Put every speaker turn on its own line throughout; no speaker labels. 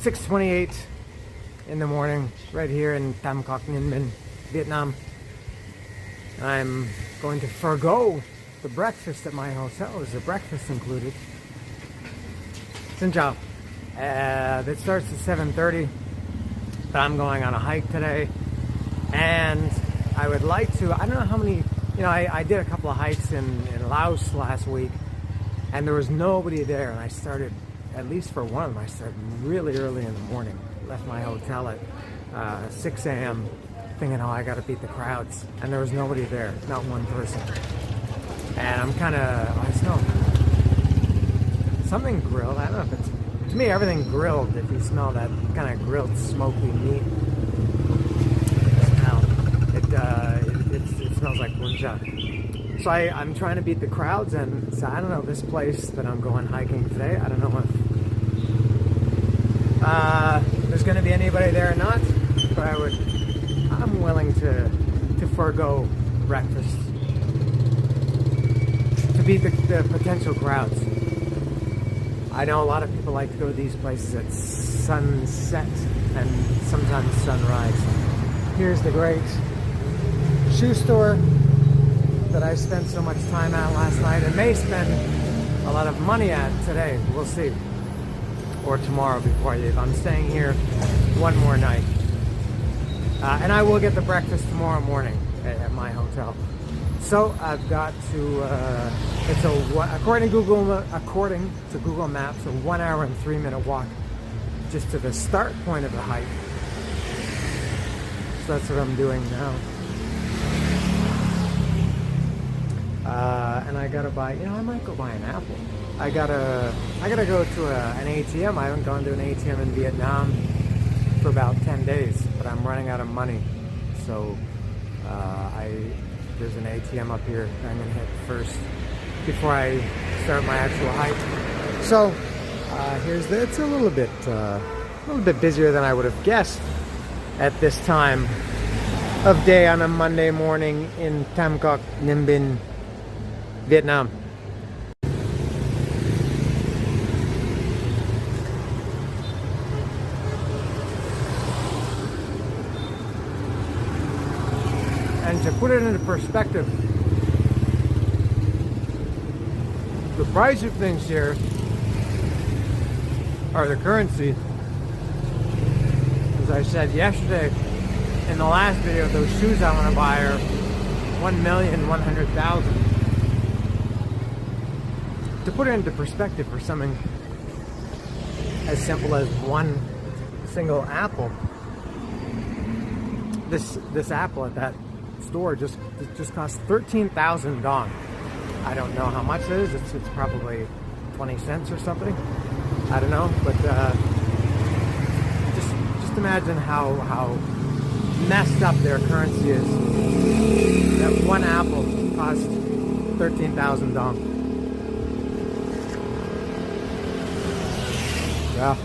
6:28 in the morning, right here in Tam Quoc, Ninh, Vietnam. I'm going to forgo the breakfast at my hotel. Is the breakfast included? Xin chào. It starts at 7:30, but I'm going on a hike today, and I would like to. I don't know how many. You know, I did a couple of hikes in Laos last week, and there was nobody there. And I started, at least for one of them, I started really early in the morning. Left my hotel at 6 a.m. thinking, oh, I got to beat the crowds, and there was nobody there, not one person. And I'm kind of, I smell something grilled. I don't know if it's, to me, everything grilled. If you smell that kind of grilled, smoky meat smell, it smells like bunja. So I'm trying to beat the crowds, and so I don't know, this place that I'm going hiking today, I don't know if there's going to be anybody there or not, but I'm willing to forego breakfast to beat the potential crowds. I know a lot of people like to go to these places at sunset and sometimes sunrise. Here's the great shoe store that I spent so much time at last night and may spend a lot of money at today. We'll see. Or tomorrow before I leave. I'm staying here one more night. And I will get the breakfast tomorrow morning at my hotel. So I've got to, according to Google Maps, a 1 hour and 3 minute walk just to the start point of the hike. So that's what I'm doing now. And I gotta buy, you know, I might go buy an apple. I gotta go to an ATM. I haven't gone to an ATM in Vietnam for about 10 days, but I'm running out of money. So there's an ATM up here that I'm gonna hit first before I start my actual hike. So it's a little bit busier than I would have guessed at this time of day on a Monday morning in Tam Quoc, Ninh Binh, Vietnam. And to put it into perspective, the price of things here, or the currency, as I said yesterday in the last video, those shoes I want to buy are 1,100,000. To put it into perspective for something as simple as one single apple, this apple at that store just cost 13,000 dong. I don't know how much it is. It's probably 20 cents or something. I don't know, but just imagine how messed up their currency is. That one apple cost 13,000 dong. Yeah.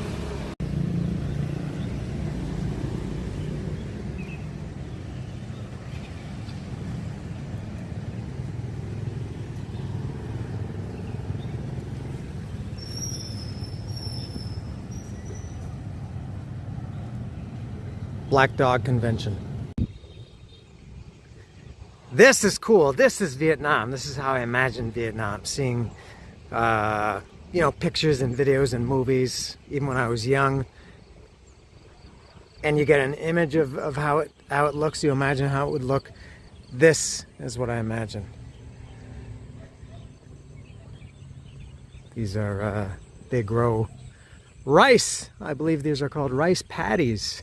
Black Dog Convention. This is cool. This is Vietnam. This is how I imagine Vietnam. Seeing, you know, pictures and videos and movies, even when I was young. And you get an image of how it looks. You imagine how it would look. This is what I imagine. These are, they grow rice. I believe these are called rice paddies.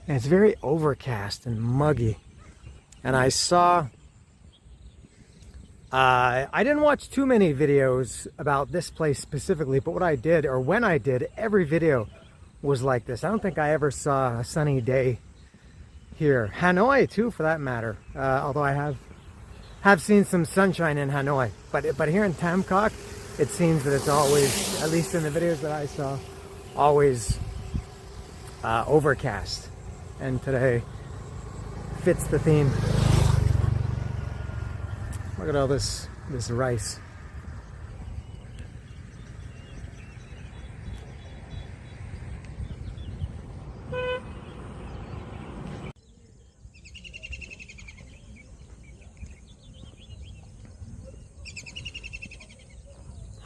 And it's very overcast and muggy. And I saw, I didn't watch too many videos about this place specifically, but what I did, or when I did, every video was like this. I don't think I ever saw a sunny day here. Hanoi too, for that matter. Although I have seen some sunshine in Hanoi. But here in Tam Quoc, it seems that it's always, at least in the videos that I saw, always overcast. And today fits the theme. Look at all this rice.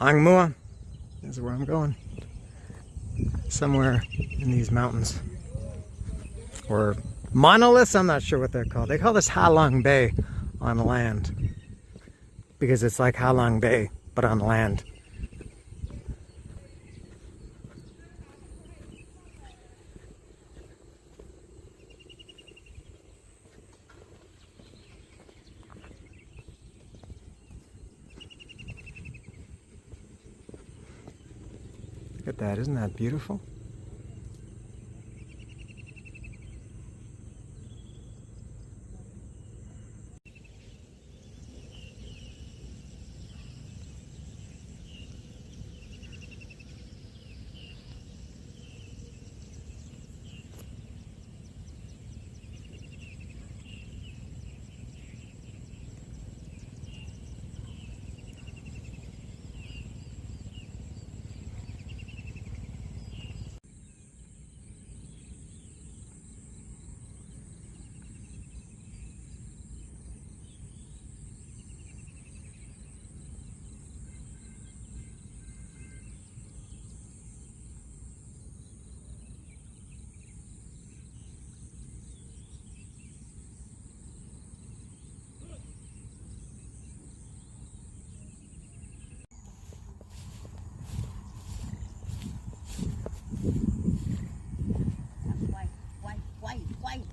Hang Mua is where I'm going. Somewhere in these mountains. Or monoliths, I'm not sure what they're called. They call this Ha Long Bay on land. Because it's like Ha Long Bay, but on land. Look at that, isn't that beautiful?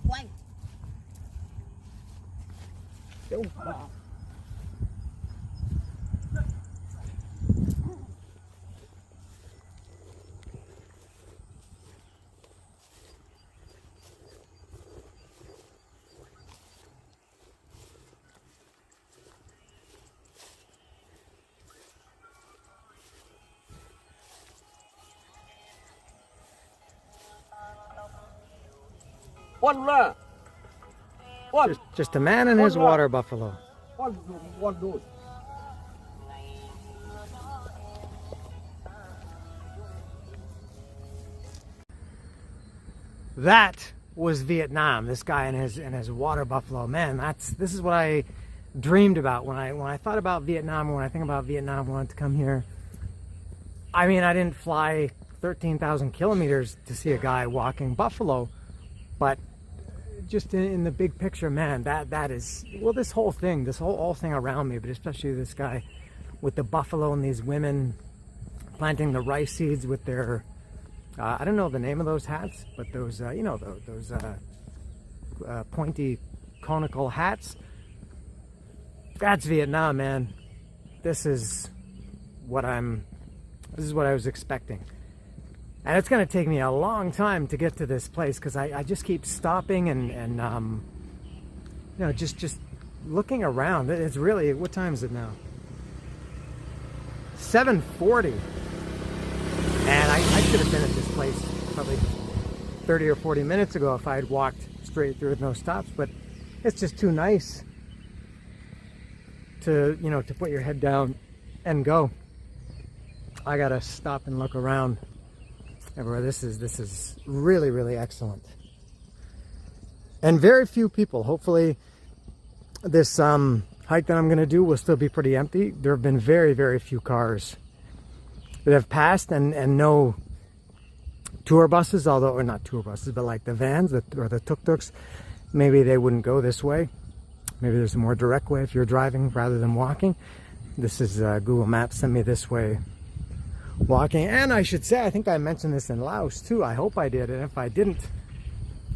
Quay.
Đúng. Just a man and his water buffalo. That was Vietnam. This guy and his water buffalo. Man, this is what I dreamed about when I thought about Vietnam. When I think about Vietnam, I wanted to come here. I mean, I didn't fly 13,000 kilometers to see a guy walking buffalo, but just in the big picture, man, that is, well, this whole thing around me, but especially this guy with the buffalo and these women planting the rice seeds with their, I don't know the name of those hats, but those, you know, those pointy conical hats. That's Vietnam, man. This is what I was expecting. And it's going to take me a long time to get to this place because I just keep stopping and you know, just looking around. It's really, what time is it now? 7:40. And I should have been at this place probably 30 or 40 minutes ago if I had walked straight through with no stops. But it's just too nice to, you know, to put your head down and go. I got to stop and look around. Everywhere. This is really, really excellent. And very few people. Hopefully this hike that I'm going to do will still be pretty empty. There have been very, very few cars that have passed and no tour buses, although, or not tour buses, but like the vans or the tuk-tuks, maybe they wouldn't go this way. Maybe there's a more direct way if you're driving rather than walking. This is Google Maps sent me this way. Walking, and I should say, I think I mentioned this in Laos too. I hope I did, and if I didn't,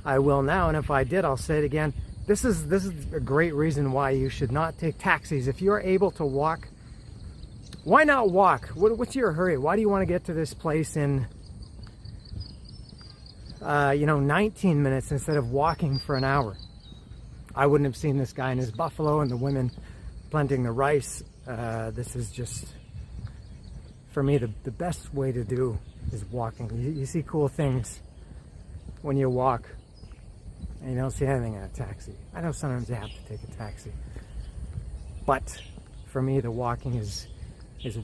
I will now. And if I did, I'll say it again. This is a great reason why you should not take taxis. If you're able to walk, why not walk? What's your hurry? Why do you want to get to this place in, you know, 19 minutes instead of walking for an hour? I wouldn't have seen this guy and his buffalo and the women planting the rice. This is just, for me, the best way to do is walking. You see cool things when you walk, and you don't see anything in a taxi. I know sometimes you have to take a taxi, but for me, the walking is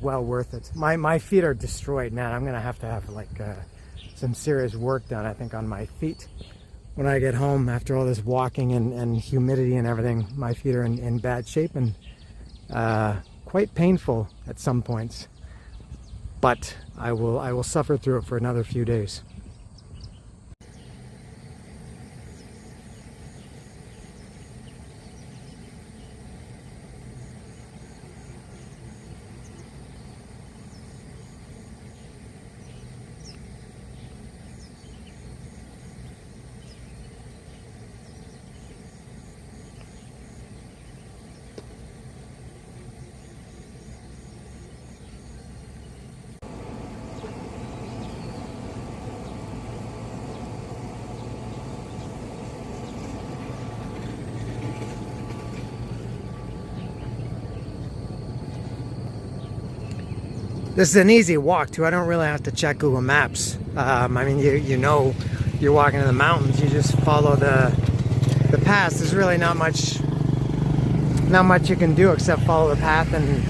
well worth it. My feet are destroyed, man. I'm gonna have like some serious work done, I think, on my feet when I get home after all this walking and humidity and everything. My feet are in bad shape and quite painful at some points. but I will suffer through it for another few days. This is an easy walk too. I don't really have to check Google Maps. I mean, you know, you're walking in the mountains. You just follow the path. There's really not much you can do except follow the path and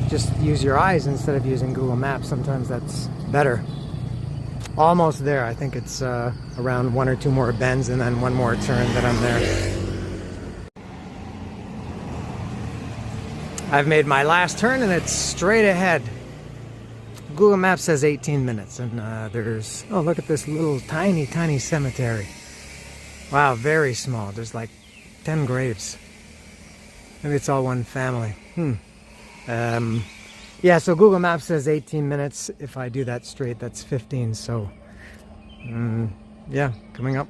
just use your eyes instead of using Google Maps. Sometimes that's better. Almost there. I think it's around 1 or 2 more bends and then 1 more turn that I'm there. I've made my last turn and it's straight ahead. Google Maps says 18 minutes and there's, oh, look at this little tiny cemetery. Wow, very small. There's like 10 graves. Maybe it's all one family. Yeah, so Google Maps says 18 minutes. If I do that straight, that's 15. So, yeah, coming up.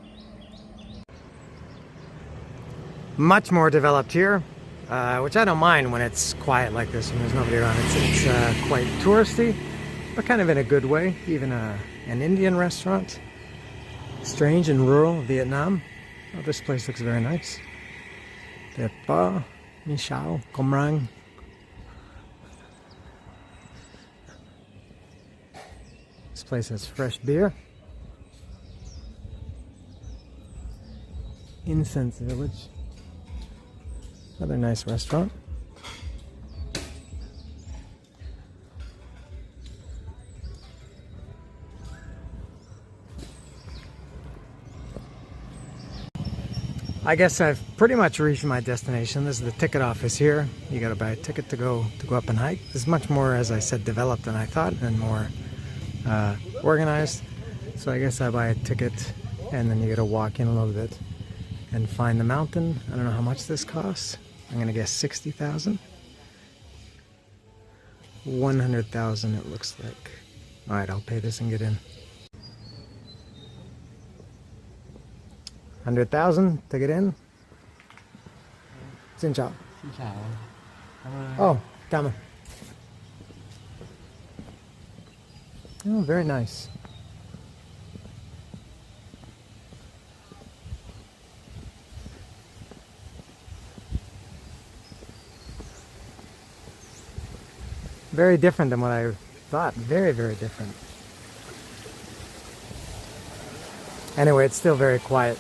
Much more developed here, which I don't mind when it's quiet like this and there's nobody around. It's quite touristy, but kind of in a good way. Even an Indian restaurant. Strange and rural Vietnam. Oh, this place looks very nice. Đẹp quá, Michao, Comrang. This place has fresh beer. Incense Village. Another nice restaurant. I guess I've pretty much reached my destination. This is the ticket office here. You gotta buy a ticket to go up and hike. This is much more, as I said, developed than I thought and more organized. So I guess I buy a ticket and then you gotta walk in a little bit and find the mountain. I don't know how much this costs. I'm gonna guess 60,000. 100,000 it looks like. All right, I'll pay this and get in. 100,000 to get in. Xin chào.
Xin chào. Cảm ơn.
Oh, cảm ơn. Oh, very nice. Very different than what I thought. Very, very different. Anyway, it's still very quiet.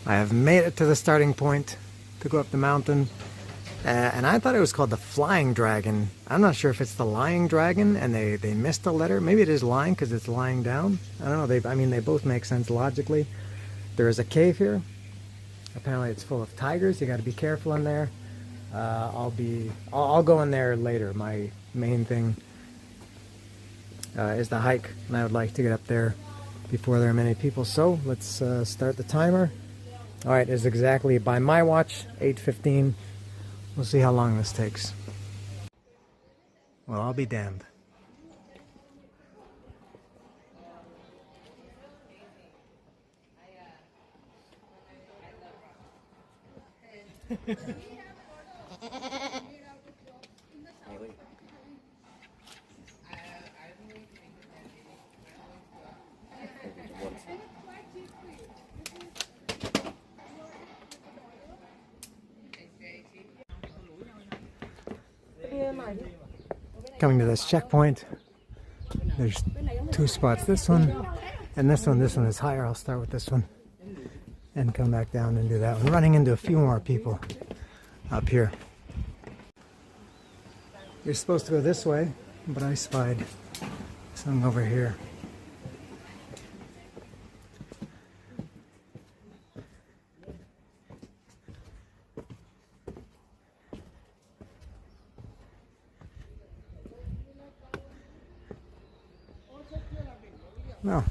I have made it to the starting point to go up the mountain, and I thought it was called the Flying Dragon. I'm not sure if it's the Lying Dragon and they missed a letter. Maybe it is lying because it's lying down. I don't know. I mean, they both make sense logically. There is a cave here. Apparently it's full of tigers. You got to be careful in there. I'll go in there later. My main thing is the hike, and I would like to get up there before there are many people. So let's start the timer. All right, it's exactly, by my watch, 8:15. We'll see how long this takes. Well, I'll be damned. coming to this checkpoint. There's two spots, this one and this one. This one is higher. I'll start with this one and come back down and do that one. Running into a few more people up here. You're supposed to go this way, but I spied some over here. Well,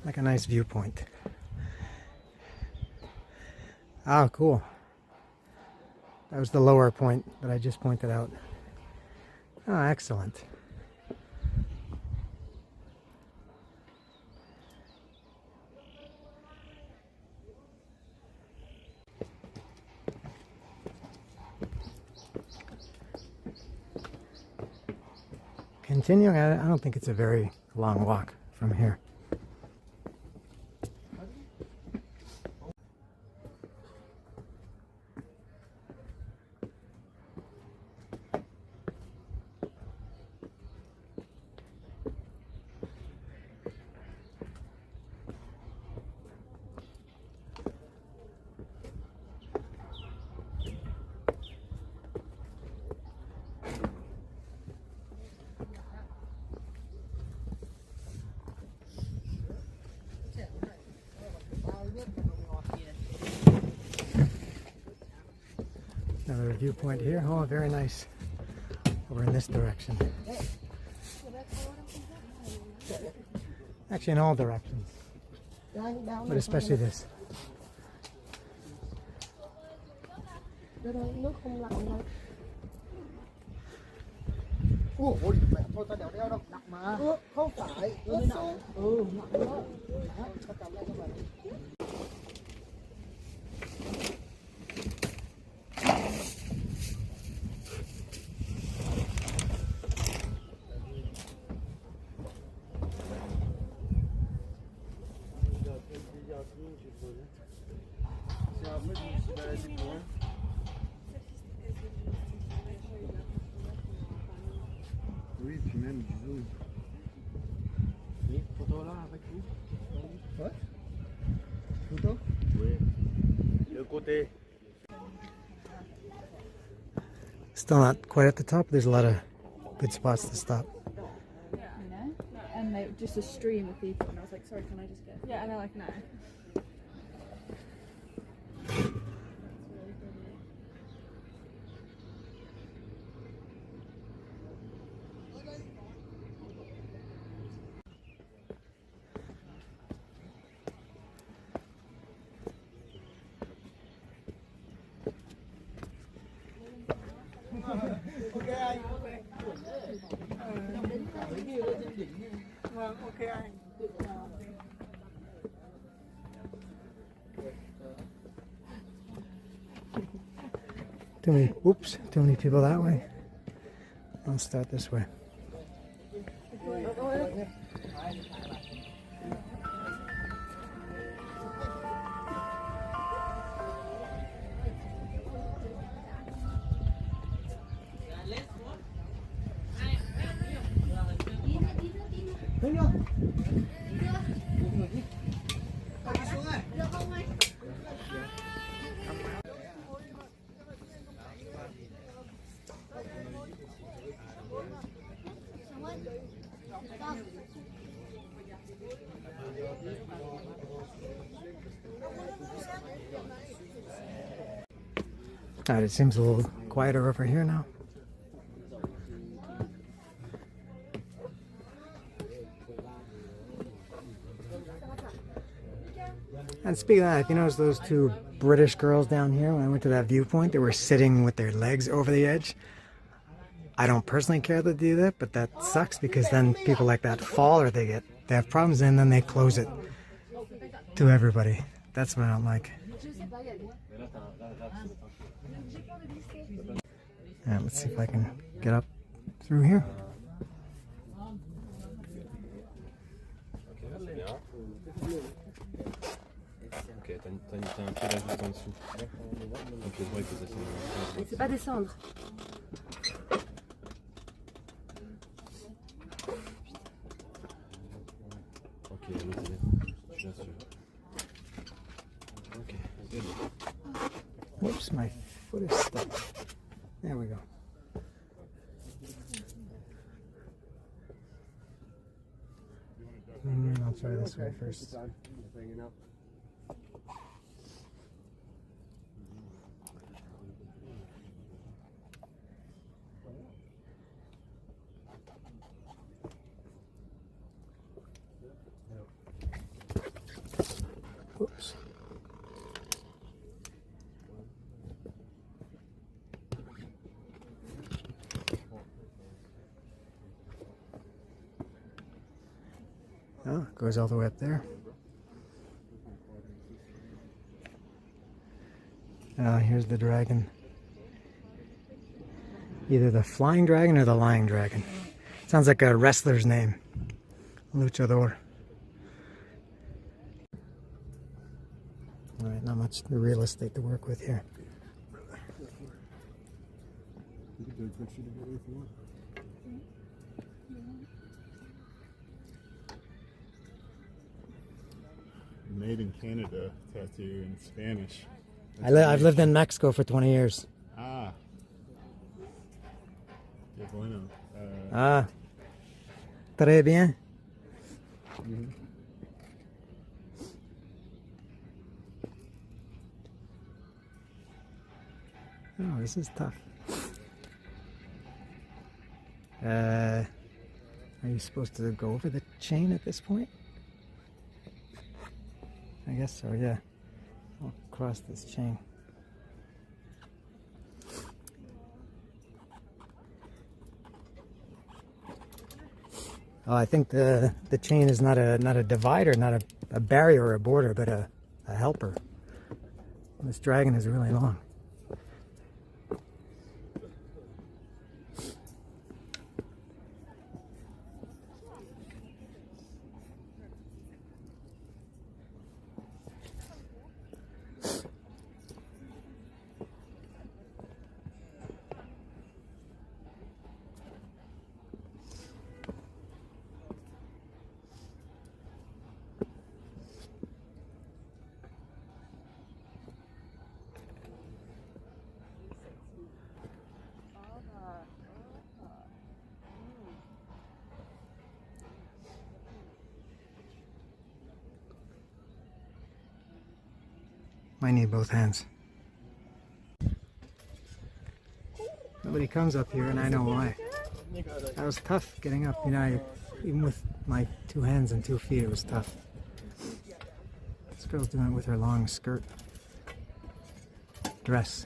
like a nice viewpoint. Oh, cool. That was the lower point that I just pointed out. Oh, excellent. Continuing, I don't think it's a very long walk from here. Another viewpoint here. Oh, very nice. Over in this direction. Actually, in all directions, but especially this.
Oui, puis même du zoom. Oui, photo là avec vous. Ouais. Photo? Oui. Le côté.
Still not quite at the top. There's a lot of good spots to stop.
You know, and they just a stream of people, and I was like, "Sorry, can I just get?" Yeah, and they're like, "No."
Too many people that way. I'll start this way. Alright, it seems a little quieter over here now. And speaking of that, if you notice those two British girls down here, when I went to that viewpoint, they were sitting with their legs over the edge. I don't personally care that they do that, but that sucks because then people like that fall or they have problems and then they close it to everybody. That's what I don't like. Alright, let's see if I can get up through here.
Ok, t'as un pied là juste en dessous. Donc le droit il faut descendre.
C'est pas descendre.
Okay, good.
Whoops, my foot is stuck. There we go. I'll try this way first. Oops. Oh, it goes all the way up there. Here's the dragon. Either the flying dragon or the lying dragon. Sounds like a wrestler's name. Luchador. Alright, not much real estate to work with here.
Made in Canada tattoo in Spanish.
I've lived in Mexico for 20 years.
Ah. Qué bueno.
Ah. Très bien. Oh, this is tough. Are you supposed to go over the chain at this point? I guess so, yeah. I'll cross this chain. Oh, I think the chain is not a divider, not a barrier or a border, but a helper. This dragon is really long. I need both hands. Nobody comes up here, and I know why. That was tough getting up. You know, even with my 2 hands and 2 feet, it was tough. This girl's doing it with her long skirt dress.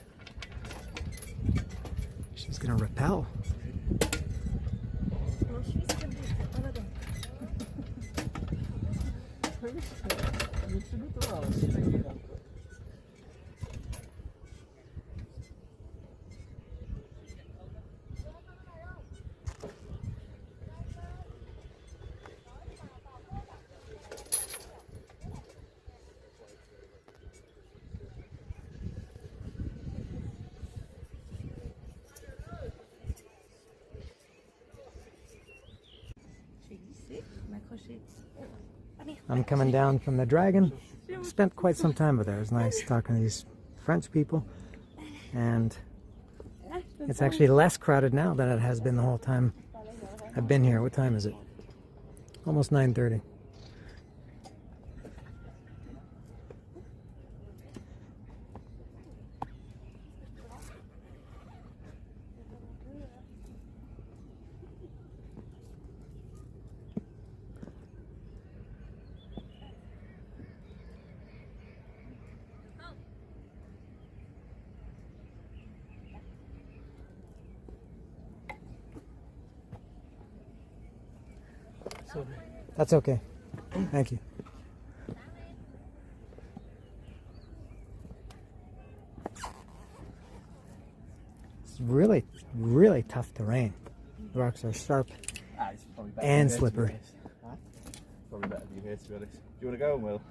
She's gonna rappel. I'm coming down from the dragon. Spent quite some time with her. It was nice talking to these French people. And it's actually less crowded now than it has been the whole time I've been here. What time is it? Almost 9:30. That's okay. Thank you. It's really, really tough terrain. The rocks are sharp and slippery.
Probably better to be here, to be honest. Do you want to go, Will?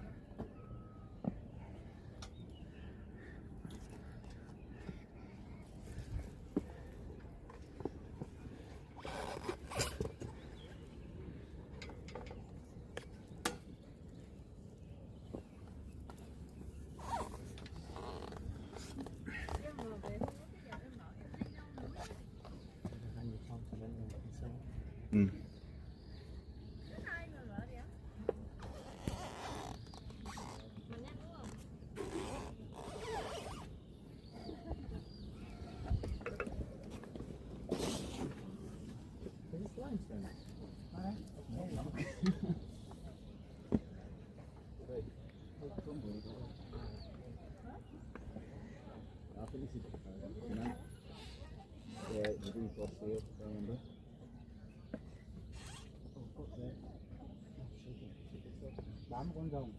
Bám con rồng.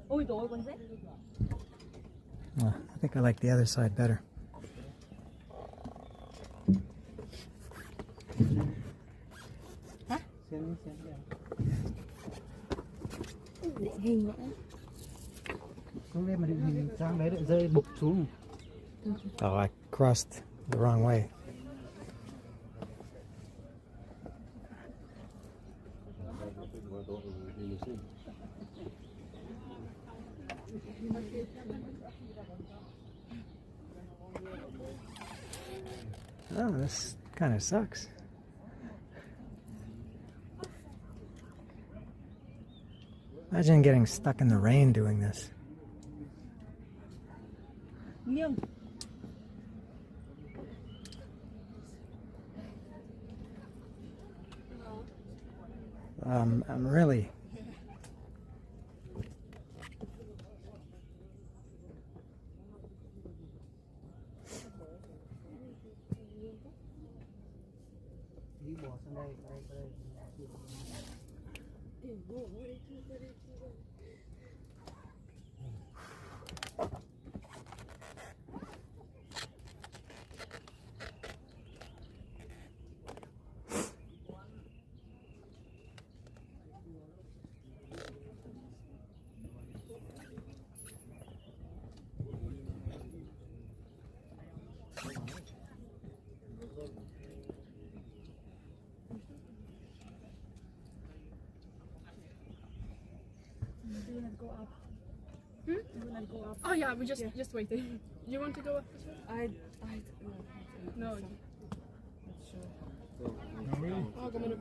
Ôi dồi ôi, con rết.
I think I like the other side better.
Định hình vậy.
Xuống đây mà định sang đấy lại rơi bục xuống.
Oh, I crossed the wrong way. Oh, this kind of sucks. Imagine getting stuck in the rain doing this.
Nghiêng.
I'm really
Đi bỏ sang đây, đây.
Oh yeah, we just waiting. You want to go up as well? No. Oh, kommer du?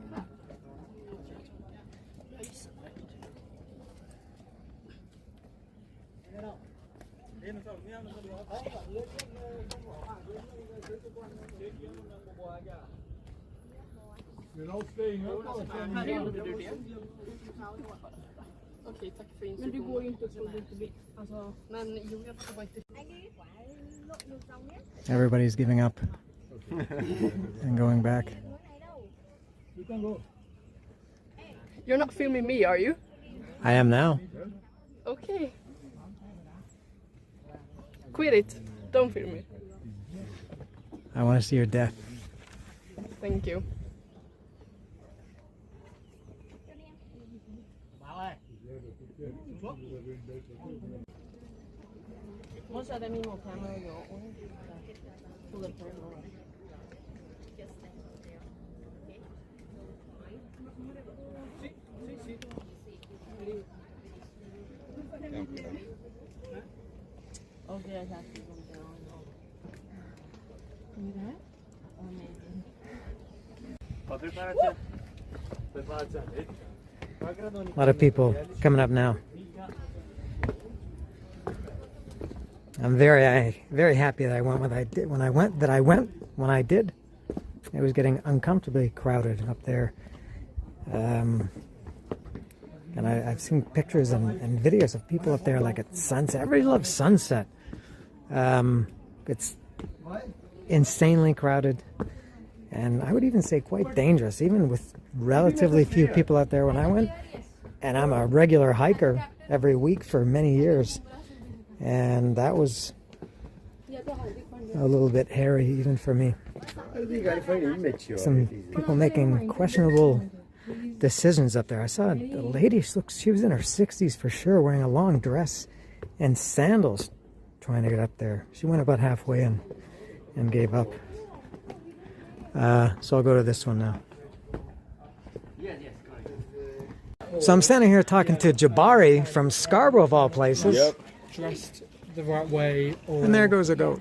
Okej, tack för instruktionen. Men du går ju inte så lite. Alltså, men jo, jag ska bara inte.
everybody's giving up and going back.
You're not filming me, are you?
I am now.
Okay. Quit it. Don't film me.
I want to see your death.
Thank you.
Most of them will camera your own. Full of camera. Okay, I have to go down. You that? Amazing.
A lot of people coming up now. I'm very happy that I went when I did. It was getting uncomfortably crowded up there. And I've seen pictures and videos of people up there like at sunset. Everybody loves sunset. It's insanely crowded. And I would even say quite dangerous, even with relatively few people out there when I went. And I'm a regular hiker every week for many years. And that was a little bit hairy even for me. Some people making questionable decisions up there. I saw a lady, she was in her 60s for sure, wearing a long dress and sandals trying to get up there. She went about halfway and gave up. So I'll go to this one now. So I'm standing here talking to Jabari from Scarborough of all places.
Yep.
Dressed the right way, or
And there goes a goat.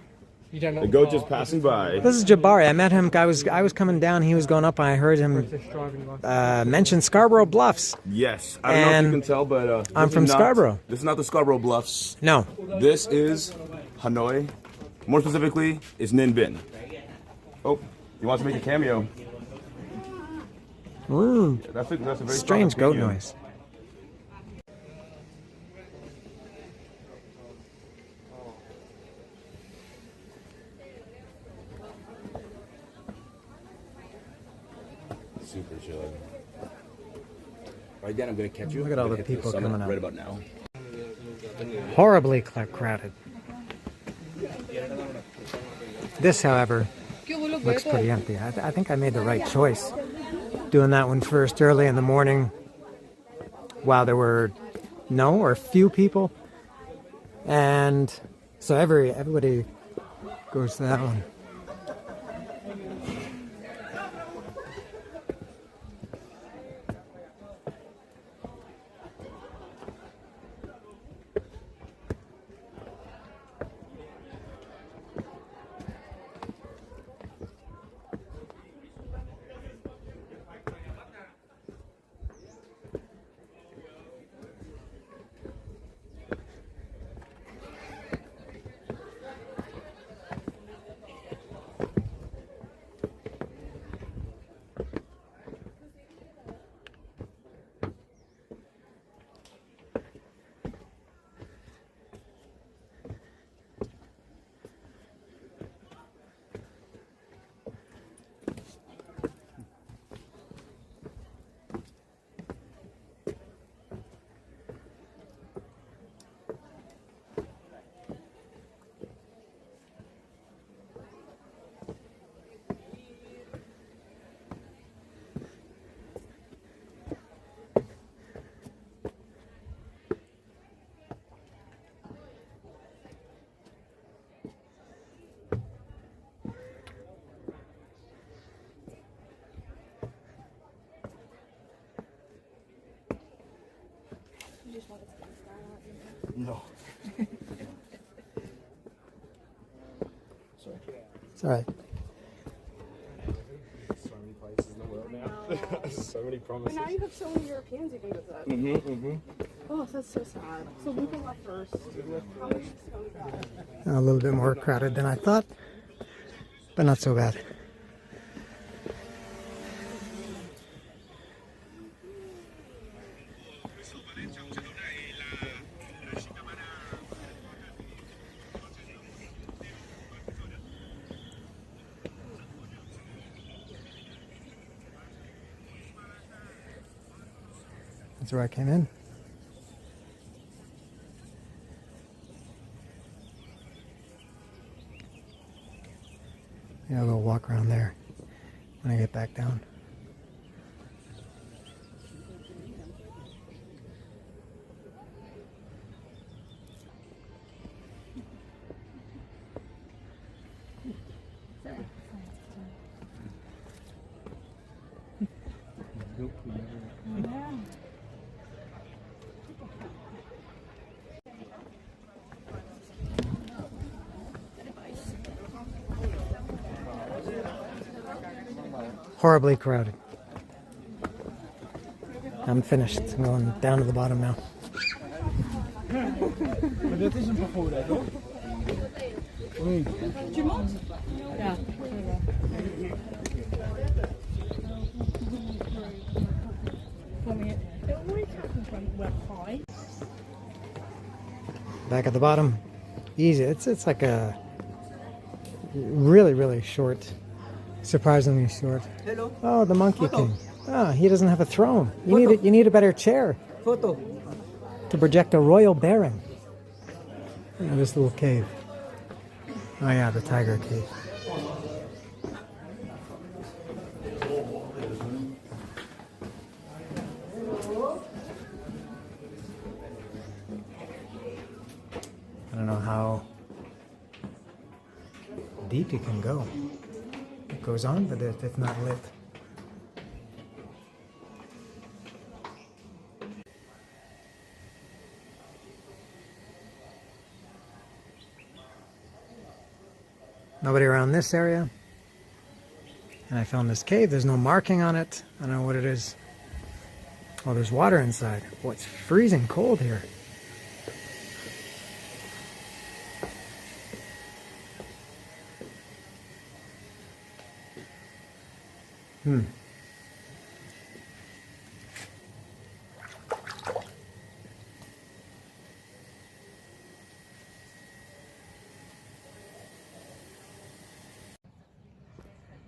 you don't know
The goat just passing by.
This is Jabari. I met him. I was coming down. He was going up. And I heard him
British driving license.
mention Scarborough Bluffs.
Yes. I don't know if
And
you can tell, but
I'm
this
from
is not-
Scarborough.
This is not the Scarborough Bluffs.
No.
This is Hanoi.
More specifically, it's Ninh Binh. Oh, he wants to make a cameo.
Ooh,
That's a very
strange
strong
goat
opinion.
noise.
Super chilling. Right then, I'm gonna catch you.
Look at all
I'm
the
gonna hit
people
summit
coming out.
right about now.
Horribly crowded. This, however, looks pretty empty. I think I made the right choice doing that one first early in the morning while there were no or few people, and so everybody goes to that one.
No. Sorry.
It's all right.
So many places in the world now. So many promises.
But now you have so many Europeans you can visit.
Mm-hmm.
Oh, that's so sad. So we can left first. How much so bad?
A little bit more crowded than I thought, but not so bad. That's where I came in. Yeah, I'll go walk around there when I get back down. Horribly crowded. I'm finished. I'm going down to the bottom now. Back at the bottom. Easy. It's like a really short. Surprisingly short.
Hello.
Oh, the Monkey
Photo.
King. Ah, he doesn't have a throne.
Photo.
You need a better chair
Photo.
to project a royal bearing. Oh, this little cave. Oh yeah, the tiger cave. I don't know how deep you can go. It goes on, but it's not lit. Nobody around this area. And I found this cave. There's no marking on it. I don't know what it is. Oh, there's water inside. Oh, it's freezing cold here. This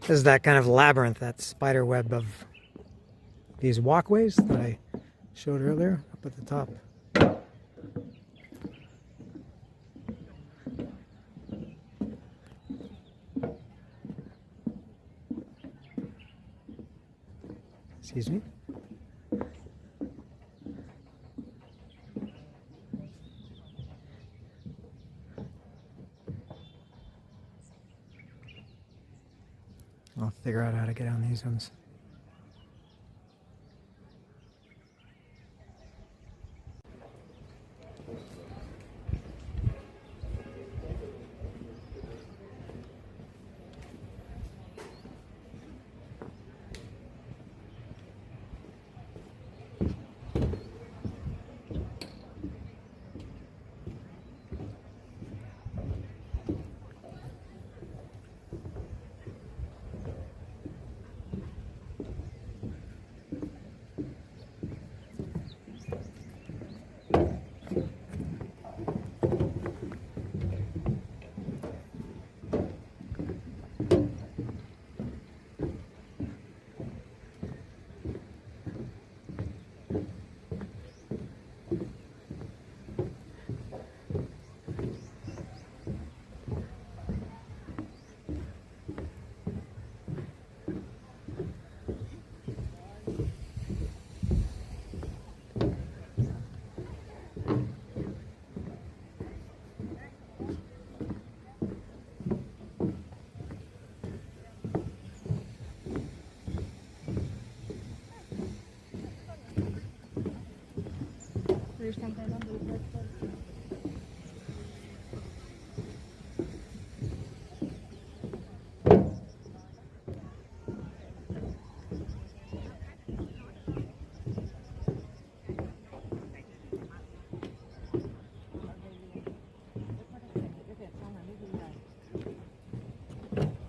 is that kind of labyrinth, that spider web of these walkways that I showed earlier up at the top. Excuse me. I'll figure out how to get on these ones.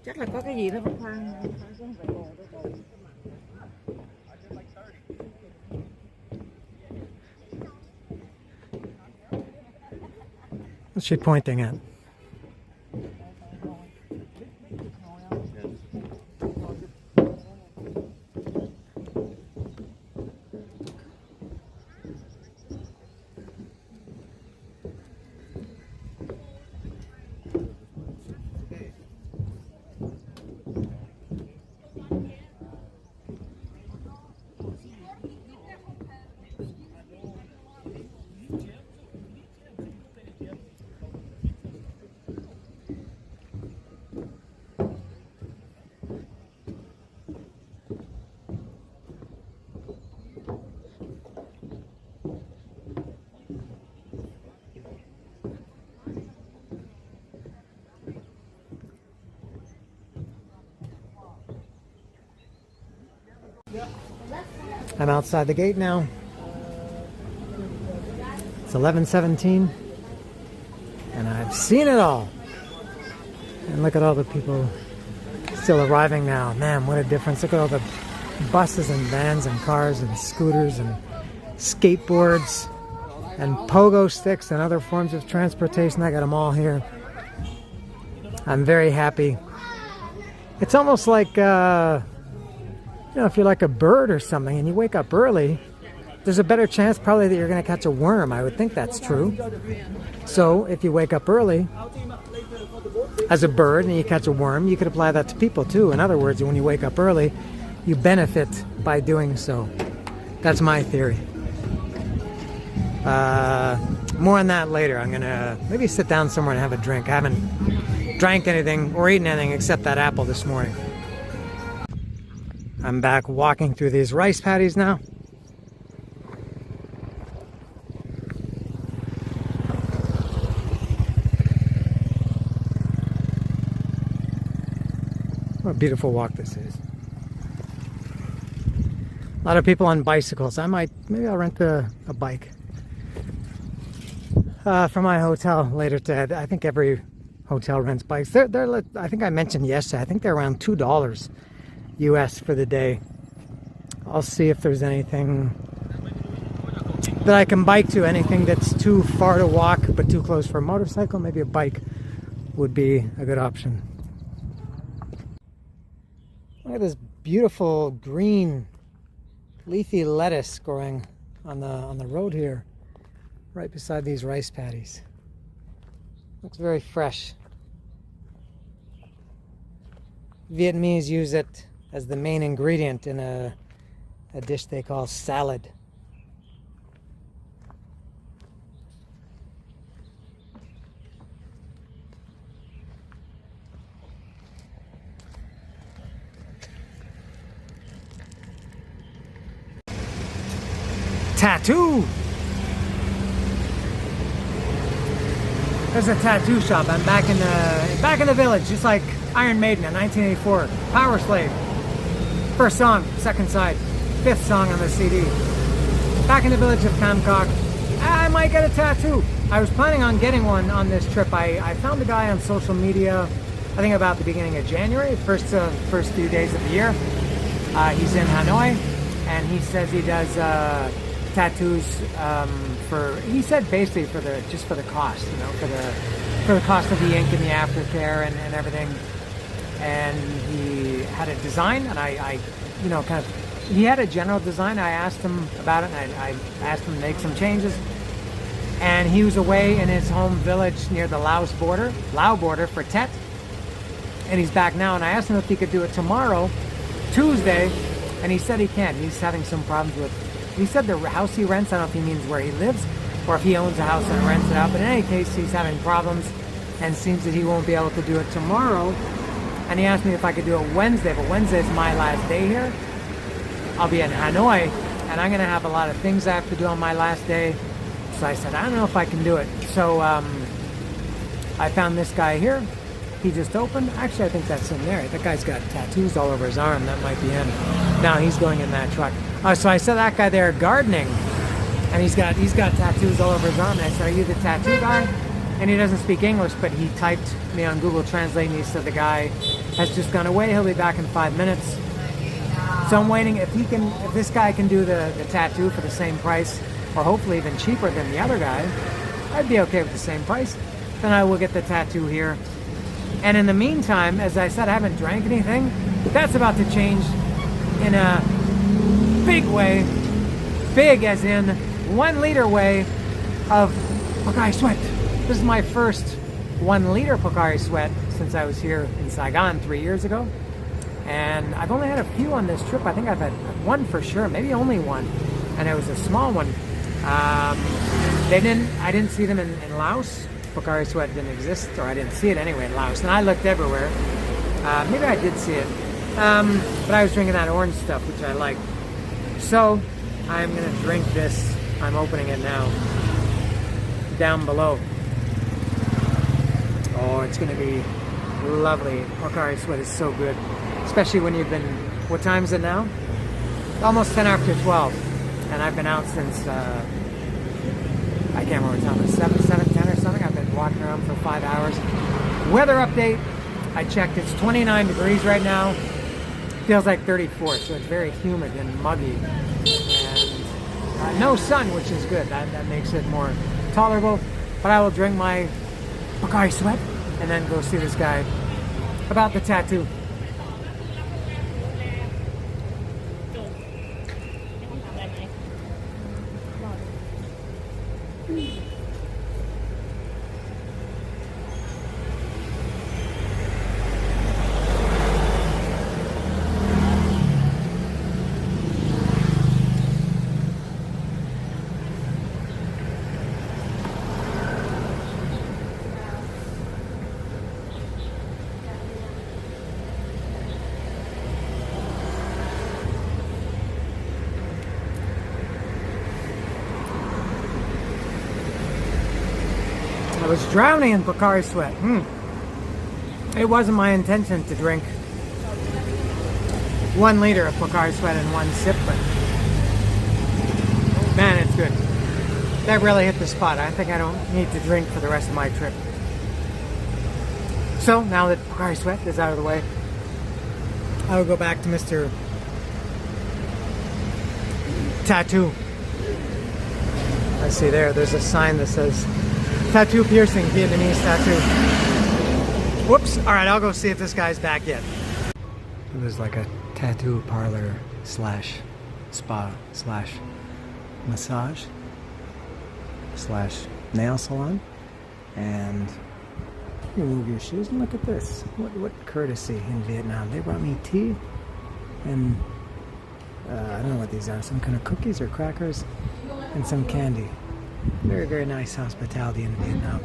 Chắc là có cái gì đó khoan.
What's she pointing at? I'm outside the gate now. It's 11:17 and I've seen it all. And look at all the people still arriving now. Man, what a difference. Look at all the buses and vans and cars and scooters and skateboards and pogo sticks and other forms of transportation. I got them all here. I'm very happy. It's almost like you know, if you're like a bird or something and you wake up early, there's a better chance probably that you're going to catch a worm. I would think that's true. So if you wake up early as a bird and you catch a worm, you could apply that to people too. In other words, when you wake up early, you benefit by doing so. That's my theory. More on that later. I'm going to maybe sit down somewhere and have a drink. I haven't drank anything or eaten anything except that apple this morning. I'm back walking through these rice paddies now. What a beautiful walk this is. A lot of people on bicycles. Maybe I'll rent a bike from my hotel later today. I think every hotel rents bikes. They're I think I mentioned yesterday, I think they're around $2. US for the day. I'll see if there's anything that I can bike to, anything that's too far to walk but too close for a motorcycle. Maybe a bike would be a good option. Look at this beautiful green leafy lettuce growing on the road here, right beside these rice paddies. Looks very fresh. Vietnamese use it as the main ingredient in a dish they call salad. Tattoo! There's a tattoo shop. I'm back in the village, just like Iron Maiden in 1984. Power Slave. First song, second side, fifth song on the CD. Back in the village of Tamcock. I might get a tattoo. I was planning on getting one on this trip. I found a guy on social media, I think about the beginning of January, first few days of the year. He's in Hanoi, and he says he does tattoos he said basically for the cost, you know, for the cost of the ink and the aftercare and everything. And he had a design, and I you know, kind of, he had a general design. I asked him about it, and I asked him to make some changes. And he was away in his home village near the Laos border for Tet. And he's back now, and I asked him if he could do it tomorrow, Tuesday, and he said he can't. He's having some problems with, he said the house he rents, I don't know if he means where he lives or if he owns a house and rents it out, but in any case, he's having problems and seems that he won't be able to do it tomorrow. And he asked me if I could do it Wednesday, but Wednesday is my last day here. I'll be in Hanoi, and I'm going to have a lot of things I have to do on my last day. So I said, I don't know if I can do it. So I found this guy here. He just opened. Actually, I think that's him there. That guy's got tattoos all over his arm. That might be him. Now he's going in that truck. So I saw that guy there gardening, and he's got tattoos all over his arm. And I said, are you the tattoo guy? And he doesn't speak English, but he typed me on Google Translate, and he said the guy has just gone away. He'll be back in 5 minutes. So I'm waiting. If this guy can do the tattoo for the same price, or hopefully even cheaper than the other guy, I'd be okay with the same price. Then I will get the tattoo here. And in the meantime, as I said, I haven't drank anything. That's about to change in a big way. Big as in 1 liter way of Pocari Sweat. This is my first 1 liter Pocari Sweat since I was here in Saigon 3 years ago. And I've only had a few on this trip. I think I've had one for sure, maybe only one. And it was a small one. I didn't see them in Laos. Pocari Sweat didn't exist, or I didn't see it anyway in Laos. And I looked everywhere. Maybe I did see it. But I was drinking that orange stuff, which I like. So I'm going to drink this. I'm opening it now. Down below. Oh, it's going to be lovely. Pocari Sweat is so good. Especially when you've been, what time is it now? Almost 10 after 12. And I've been out since, I can't remember what time it was, 7:10 or something. I've been walking around for 5 hours. Weather update. I checked. It's 29 degrees right now. Feels like 34, so it's very humid and muggy. And no sun, which is good. That makes it more tolerable. But I will drink my Pocari Sweat and then go see this guy about the tattoo. I was drowning in Pocari Sweat. It wasn't my intention to drink 1 liter of Pocari Sweat in one sip, but man, it's good. That really hit the spot. I think I don't need to drink for the rest of my trip. So now that Pocari Sweat is out of the way, I would go back to Mr. Tattoo. I see there's a sign that says tattoo piercing, Vietnamese tattoo. Whoops. All right, I'll go see if this guy's back yet. There's like a tattoo parlor slash spa slash massage slash nail salon. And you move your shoes and look at this. What courtesy in Vietnam. They brought me tea and I don't know what these are. Some kind of cookies or crackers and some candy. Very, very nice hospitality in Vietnam.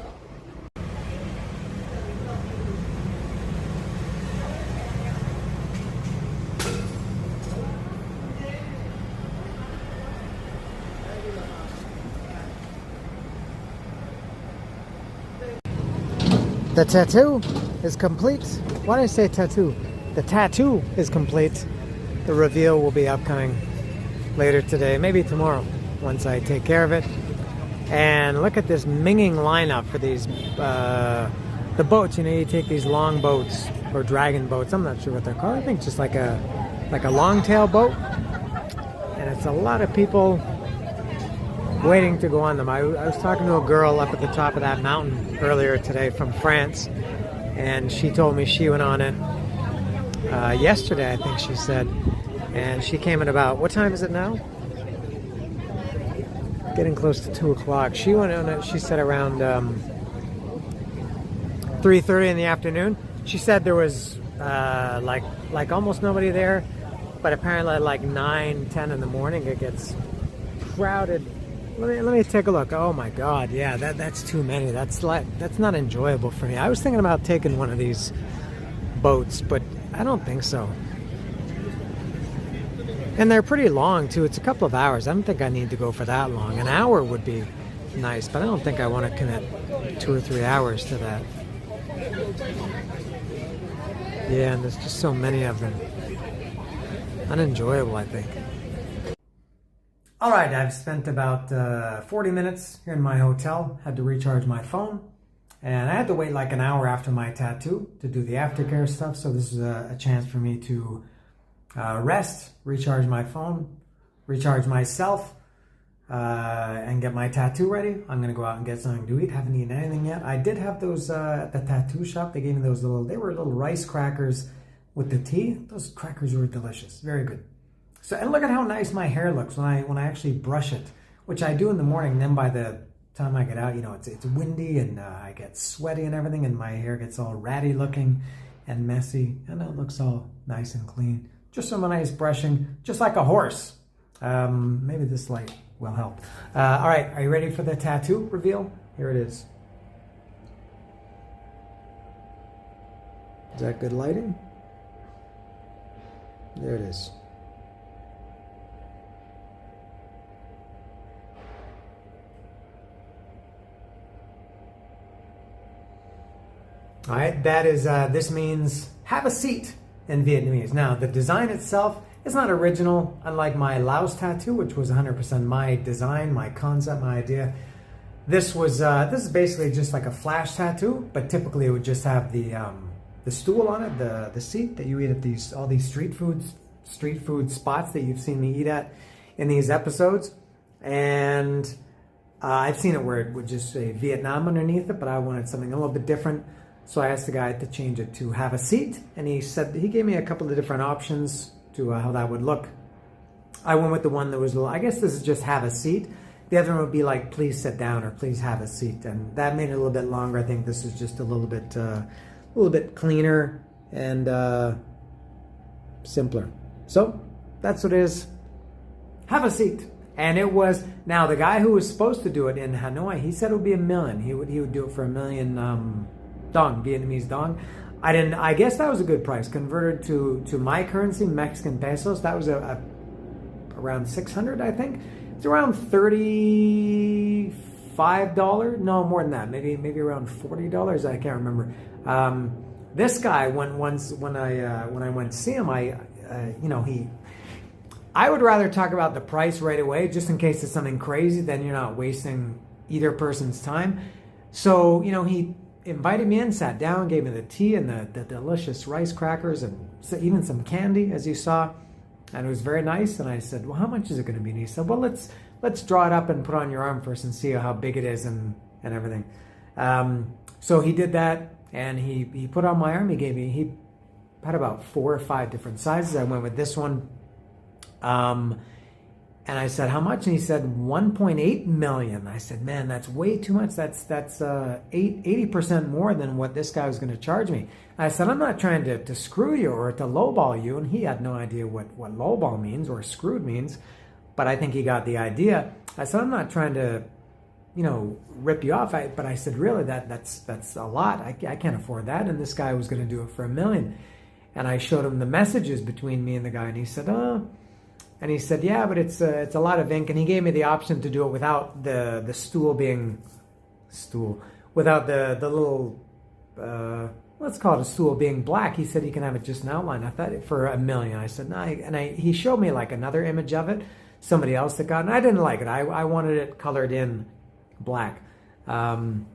The tattoo is complete. Why did I say tattoo? The tattoo is complete. The reveal will be upcoming later today, maybe tomorrow, once I take care of it. And look at this minging lineup for these, the boats. You know, you take these long boats or dragon boats. I'm not sure what they're called. I think just like a long tail boat. And it's a lot of people waiting to go on them. I was talking to a girl up at the top of that mountain earlier today from France, and she told me she went on it yesterday, I think she said, and she came at about, what time is it now? Getting close to 2 o'clock. She went on it, she said around 3:30 in the afternoon. She said there was like almost nobody there, but apparently at like 9, 10 in the morning it gets crowded. Let me take a look. Oh my God, yeah, that's too many. That's not enjoyable for me. I was thinking about taking one of these boats, but I don't think so. And they're pretty long too. It's a couple of hours. I don't think I need to go for that long. An hour would be nice, but I don't think I want to commit 2 or 3 hours to that. Yeah, and there's just so many of them. Unenjoyable, I think. All right, I've spent about 40 minutes here in my hotel. Had to recharge my phone. And I had to wait like an hour after my tattoo to do the aftercare stuff. So this is a chance for me to rest, recharge my phone, recharge myself, and get my tattoo ready. I'm going to go out and get something to eat. Haven't eaten anything yet. I did have those at the tattoo shop. They gave me those they were little rice crackers with the tea. Those crackers were delicious. Very good. So, and look at how nice my hair looks when I actually brush it, which I do in the morning. Then by the time I get out, you know, it's windy and I get sweaty and everything, and my hair gets all ratty looking and messy, and it looks all nice and clean. Just some nice brushing, just like a horse. Maybe this light will help. All right, are you ready for the tattoo reveal? Here it is. Is that good lighting? There it is. All right, that is, this means have a seat in Vietnamese. Now, the design itself is not original, unlike my Laos tattoo, which was 100% my design, my concept, my idea. This is basically just like a flash tattoo, but typically it would just have the stool on it, the seat that you eat at all these street food spots that you've seen me eat at in these episodes. And I've seen it where it would just say Vietnam underneath it, but I wanted something a little bit different. So I asked the guy to change it to have a seat, and he gave me a couple of different options to how that would look. I went with the one that was I guess this is just have a seat. The other one would be like please sit down or please have a seat, and that made it a little bit longer. I think this is just a little bit cleaner and simpler. So that's what it is. Have a seat. And it was, now the guy who was supposed to do it in Hanoi, he said it would be $1 million. He would do it for $1 million dong, Vietnamese dong. I guess that was a good price. Converted to my currency, Mexican pesos, that was around 600, I think. It's around $35. No, more than that. Maybe around $40. I can't remember. This guy, when I went to see him, I would rather talk about the price right away, just in case it's something crazy, then you're not wasting either person's time. So, invited me in, sat down, gave me the tea and the delicious rice crackers and even some candy, as you saw. And it was very nice. And I said, well, how much is it going to be? And he said, well, let's draw it up and put it on your arm first and see how big it is and everything. So he did that, and he put it on my arm. He had about 4 or 5 different sizes. I went with this one. And I said, how much? And he said, 1.8 million. I said, man, that's way too much. That's 80% more than what this guy was going to charge me. And I said, I'm not trying to screw you or to lowball you. And he had no idea what lowball means or screwed means, but I think he got the idea. I said, I'm not trying to, rip you off. But I said, really, that's a lot. I can't afford that. And this guy was going to do it for $1 million. And I showed him the messages between me and the guy, and he said, oh. And he said, yeah, but it's a lot of ink. And he gave me the option to do it without the without the little, let's call it a stool being black. He said, you can have it just an outline. I thought for $1 million. I said, no. He showed me like another image of it, somebody else that got it. And I didn't like it. I wanted it colored in black. So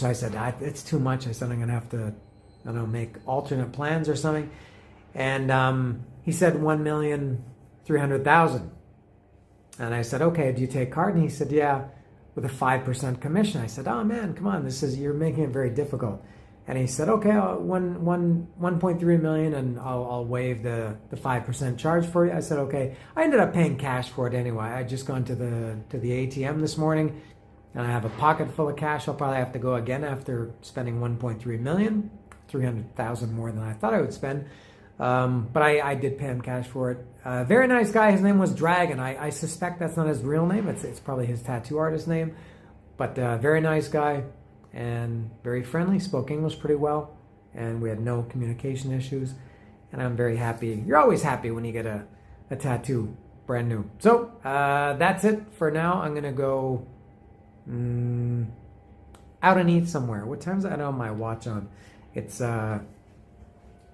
I said, it's too much. I said, I'm going to have to, make alternate plans or something. And he said, 1,300,000. And I said, okay, do you take card? And he said, yeah, with a 5% commission. I said, oh man, come on, you're making it very difficult. And he said, okay, 1.3 million, and I'll waive the 5% charge for you. I said, okay. I ended up paying cash for it anyway. I just gone to the ATM this morning, and I have a pocket full of cash. I'll probably have to go again after spending 1.3 million, 300,000 more than I thought I would spend. But I did pay him cash for it. Very nice guy. His name was Dragon. I suspect that's not his real name. It's probably his tattoo artist name. But very nice guy and very friendly. Spoke English pretty well. And we had no communication issues. And I'm very happy. You're always happy when you get a tattoo brand new. So that's it for now. I'm going to go out and eat somewhere. What time is it? I don't have my watch on. It's... I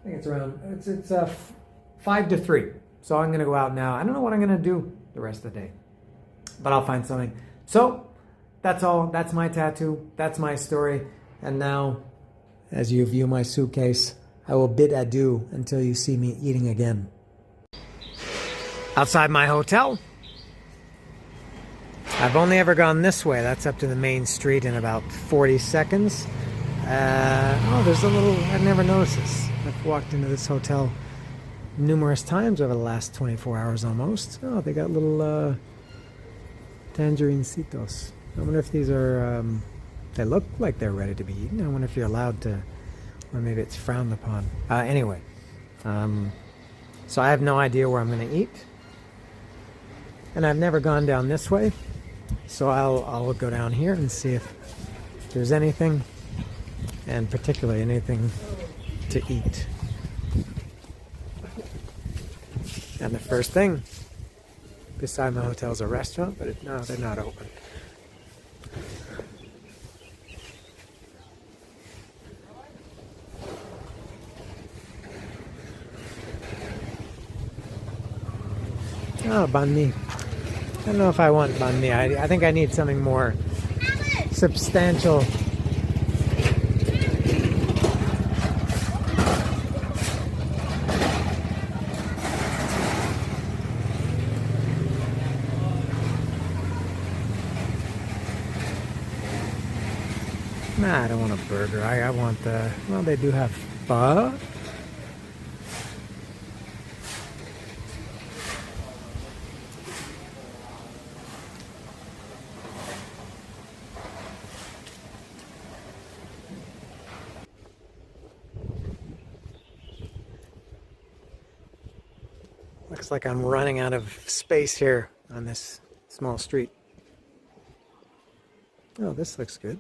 think it's around, it's 5 to 3. So I'm going to go out now. I don't know what I'm going to do the rest of the day, but I'll find something. So that's all. That's my tattoo. That's my story. And now, as you view my suitcase, I will bid adieu until you see me eating again. Outside my hotel. I've only ever gone this way. That's up to the main street in about 40 seconds. There's a little, I've never noticed this. I've walked into this hotel numerous times over the last 24 hours almost. Oh, they got little tangerine-citos. I wonder if these are, they look like they're ready to be eaten. I wonder if you're allowed to, or maybe it's frowned upon. Anyway, so I have no idea where I'm going to eat. And I've never gone down this way. So I'll go down here and see if there's anything, and particularly anything to eat. And the first thing beside my hotel is a restaurant, but no, they're not open. Oh, banh mi. I don't know if I want banh mi. I think I need something more substantial. Nah, I don't want a burger. I want the... Well, they do have pho. Looks like I'm running out of space here on this small street. Oh, this looks good.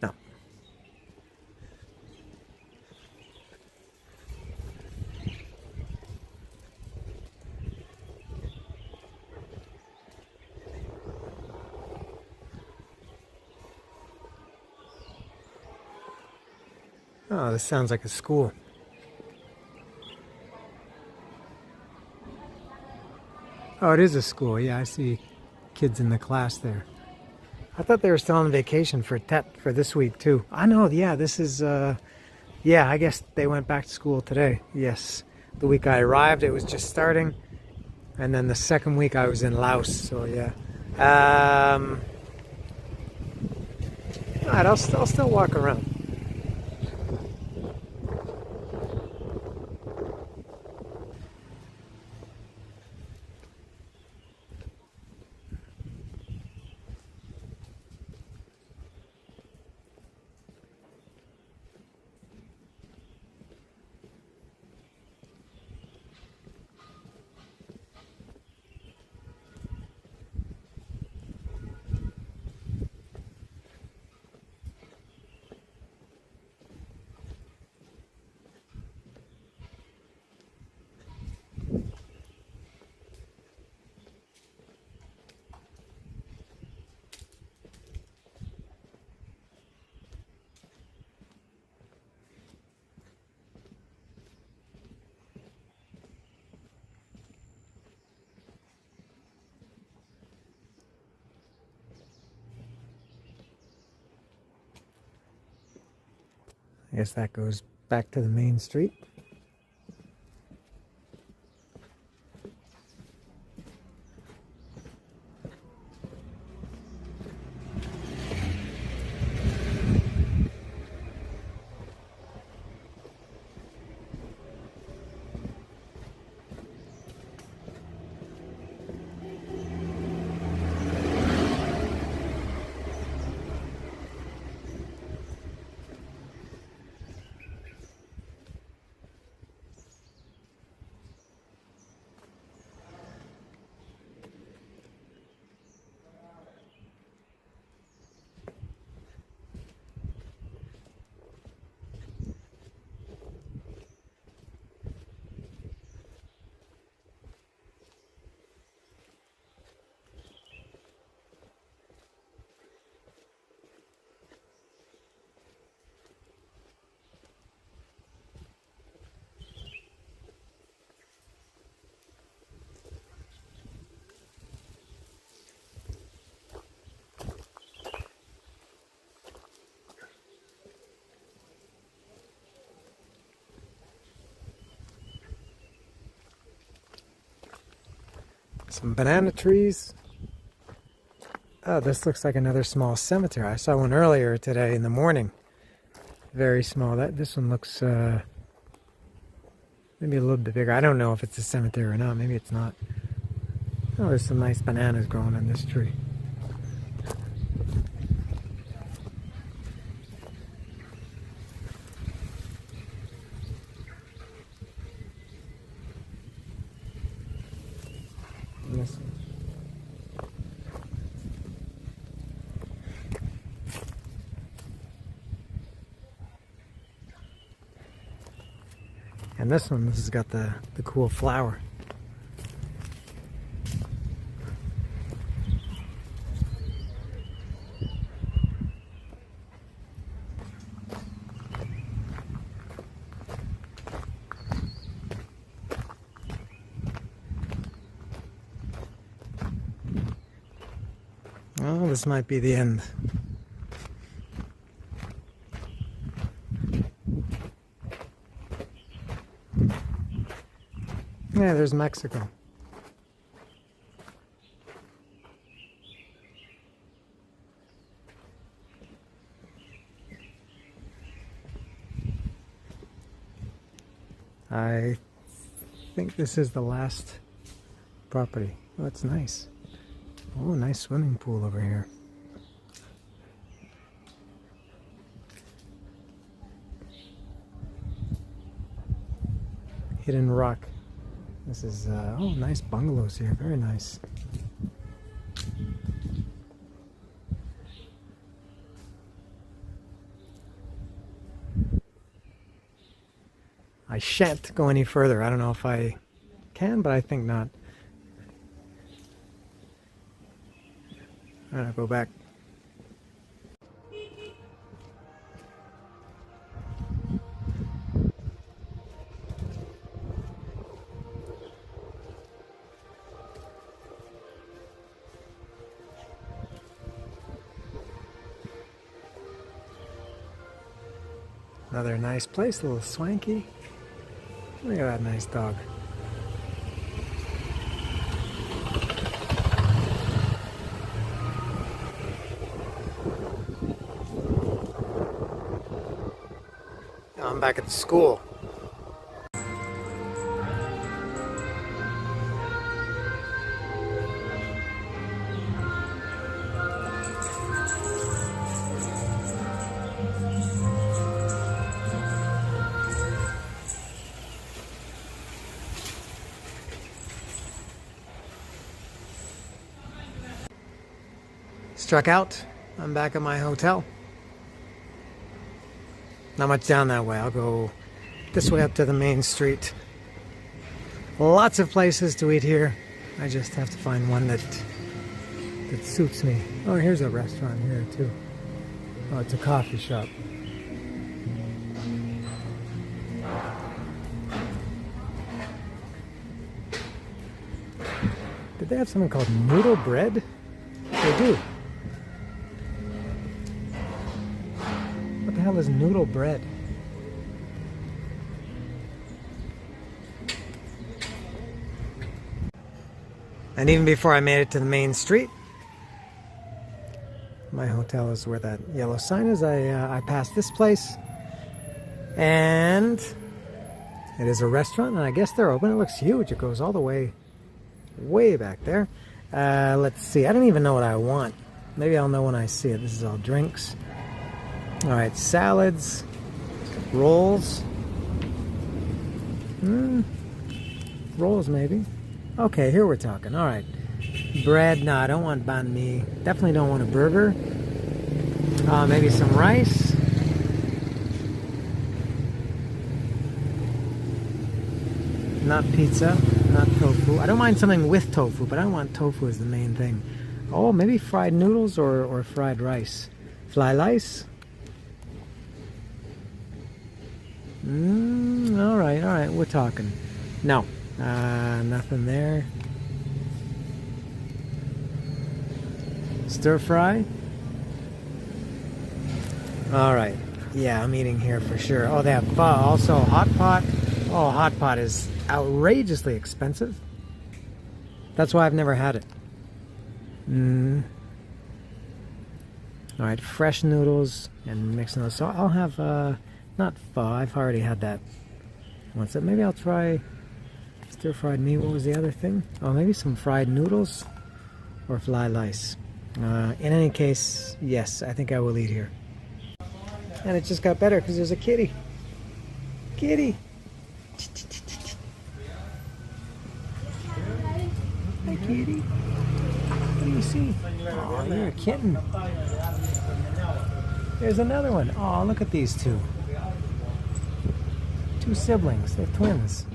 No. Oh, this sounds like a school. Oh, it is a school. Yeah, I see kids in the class there. I thought they were still on vacation for Tet for this week too. I know, yeah, this is, yeah, I guess they went back to school today. Yes, the week I arrived, it was just starting. And then the second week I was in Laos, so yeah. Alright, I'll still walk around. I guess that goes back to the main street. Some banana trees. Oh, this looks like another small cemetery. I saw one earlier today in the morning. Very small. This one looks maybe a little bit bigger. I don't know if it's a cemetery or not. Maybe it's not. Oh, there's some nice bananas growing on this tree. And this one. And this one, this has got the cool flower. Oh, this might be the end. Yeah, there's Mexico. I think this is the last property. Oh, it's nice. Oh, nice swimming pool over here. Hidden rock. This is, oh, nice bungalows here. Very nice. I shan't go any further. I don't know if I can, but I think not. Alright, I'll go back. Another nice place, a little swanky. Look at that nice dog. Now I'm back at the school. Struck out. I'm back at my hotel. Not much down that way. I'll go this way up to the main street. Lots of places to eat here. I just have to find one that suits me. Oh, here's a restaurant here too. Oh, it's a coffee shop. Did they have something called noodle bread? They do. What the hell is noodle bread? And even before I made it to the main street, my hotel is where that yellow sign is. I passed this place, and it is a restaurant, and I guess they're open. It looks huge. It goes all the way back there. Let's see. I don't even know what I want. Maybe I'll know when I see it. This is all drinks. All right, salads, rolls. Rolls maybe. Okay, here we're talking. All right, bread. No, I don't want banh mi. Definitely don't want a burger. Maybe some rice. Not pizza. Not tofu. I don't mind something with tofu, but I don't want tofu as the main thing. Oh, maybe fried noodles or fried rice. Fly rice. All right, we're talking. No, nothing there. Stir fry. All right, yeah, I'm eating here for sure. Oh, they have pho. Also hot pot. Oh, hot pot is outrageously expensive. That's why I've never had it. All right, fresh noodles and mixing those. So I'll have not pho. I've already had that once. Maybe I'll try stir-fried meat. What was the other thing? Oh, maybe some fried noodles or fly rice. In any case, yes, I think I will eat here. And it just got better because there's a kitty. Kitty. Hi, kitty. What do you see? Oh, you're a kitten. There's another one. Oh, look at these two. Two siblings. They're twins.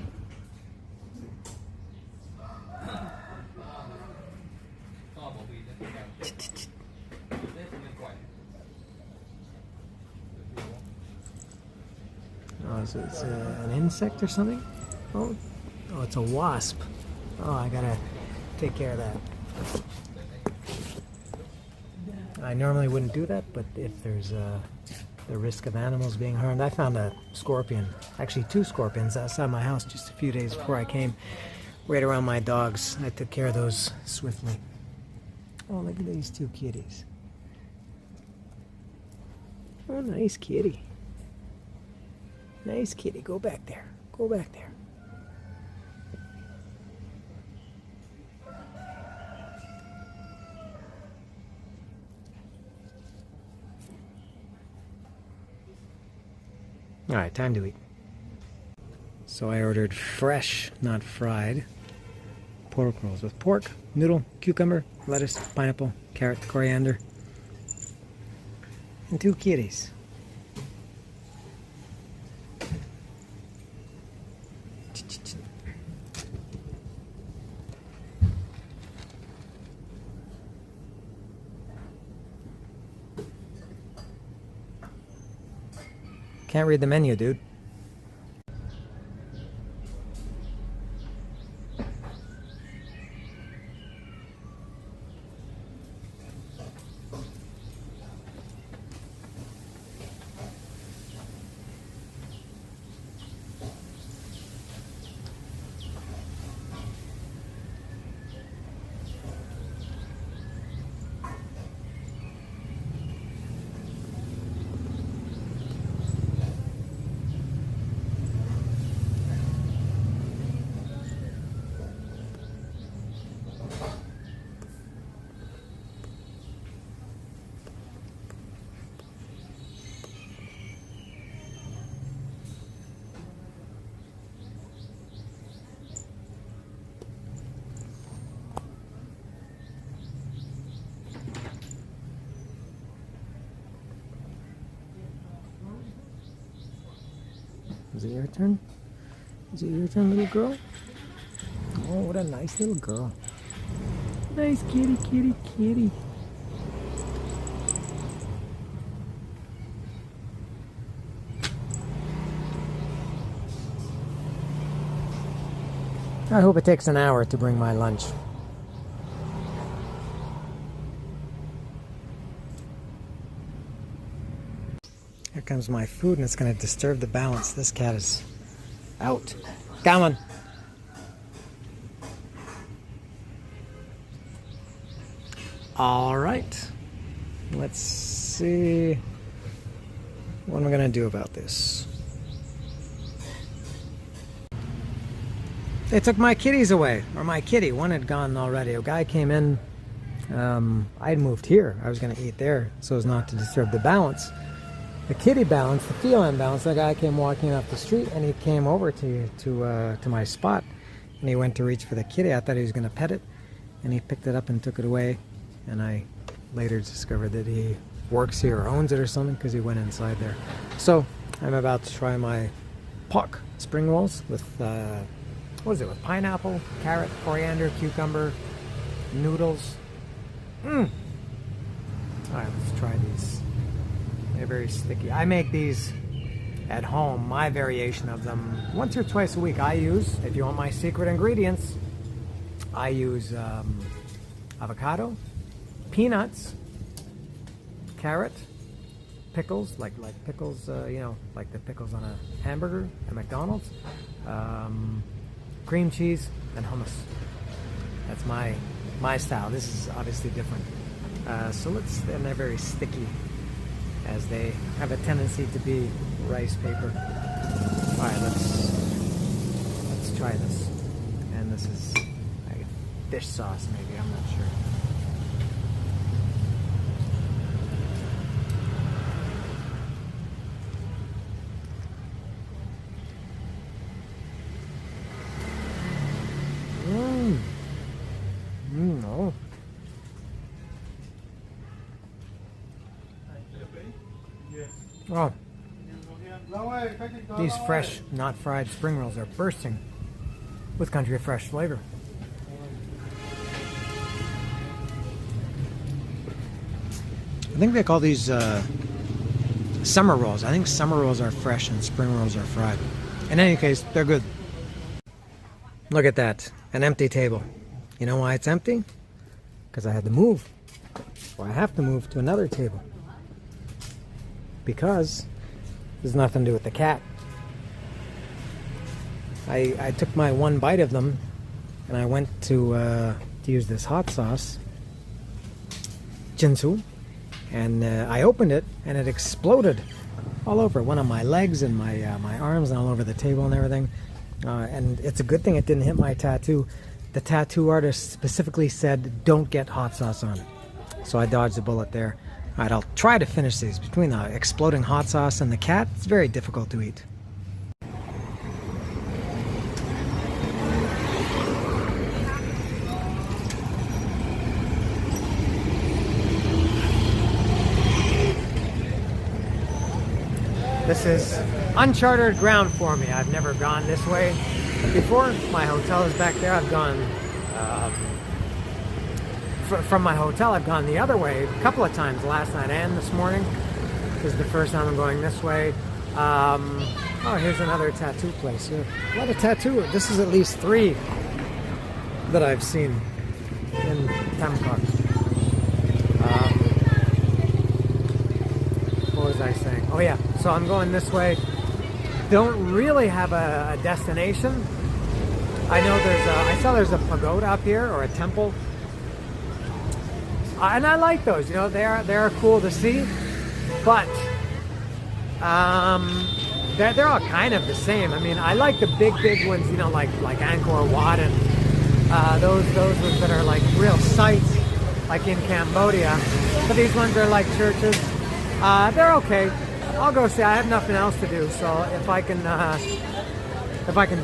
Oh, so it's an insect or something? Oh, it's a wasp. Oh, I gotta take care of that. I normally wouldn't do that, but if there's the risk of animals being harmed. I found a scorpion, actually two scorpions outside my house just a few days before I came, right around my dogs. I took care of those swiftly. Oh, look at these two kitties. Oh, nice kitty. Nice kitty. Go back there. Go back there. All right, time to eat. So I ordered fresh, not fried, pork rolls with pork, noodle, cucumber, lettuce, pineapple, carrot, coriander, and two kitties. Can't read the menu, dude. Is it your turn? Is it your turn, little girl? Oh, what a nice little girl. Nice kitty, kitty, kitty. I hope it takes an hour to bring my lunch. Here comes my food and it's going to disturb the balance. This cat is out. Come on. All right. Let's see. What am I going to do about this? They took my kitties away, or my kitty. One had gone already. A guy came in. I had moved here. I was going to eat there so as not to disturb the balance. The kitty balance, the feline balance. The guy came walking up the street and he came over to my spot and he went to reach for the kitty. I thought he was going to pet it and he picked it up and took it away. And I later discovered that he works here or owns it or something because he went inside there. So I'm about to try my pork spring rolls with what is it, with pineapple, carrot, coriander, cucumber, noodles. Alright, let's try these. They're very sticky. I make these at home, my variation of them, once or twice a week. I use, if you want my secret ingredients, I use avocado, peanuts, carrot, pickles, like pickles, you know, like the pickles on a hamburger at McDonald's, cream cheese, and hummus. That's my style. This is obviously different. And they're very sticky, as they have a tendency to be rice paper. All right, let's try this. And this is like fish sauce, maybe. I'm not sure. No. Oh, these fresh, not fried spring rolls are bursting with country fresh flavor. I think they call these summer rolls. I think summer rolls are fresh and spring rolls are fried. In any case, they're good. Look at that, an empty table. You know why it's empty? Because I had to move. Or I have to move to another table. Because there's nothing to do with the cat. I took my one bite of them and I went to use this hot sauce, jinsu, and I opened it and it exploded all over one of my legs and my arms and all over the table and everything. And it's a good thing it didn't hit my tattoo. The tattoo artist specifically said, don't get hot sauce on it. So I dodged a bullet there. All right, I'll try to finish these. Between the exploding hot sauce and the cat, it's very difficult to eat. This is uncharted ground for me. I've never gone this way before. My hotel is back there. I've gone from my hotel. I've gone the other way a couple of times last night and this morning. This is the first time I'm going this way. Oh, here's another tattoo place here. A lot of tattoo. This is at least 3 that I've seen in Tamkok. What was I saying? Oh yeah, so I'm going this way. Don't really have a destination. I know I saw there's a pagoda up here, or a temple. And I like those, you know, they are cool to see, but they're all kind of the same. I mean, I like the big ones, you know, like Angkor Wat and those ones that are like real sights, like in Cambodia. But these ones are like churches. They're okay. I'll go see. I have nothing else to do, so if I can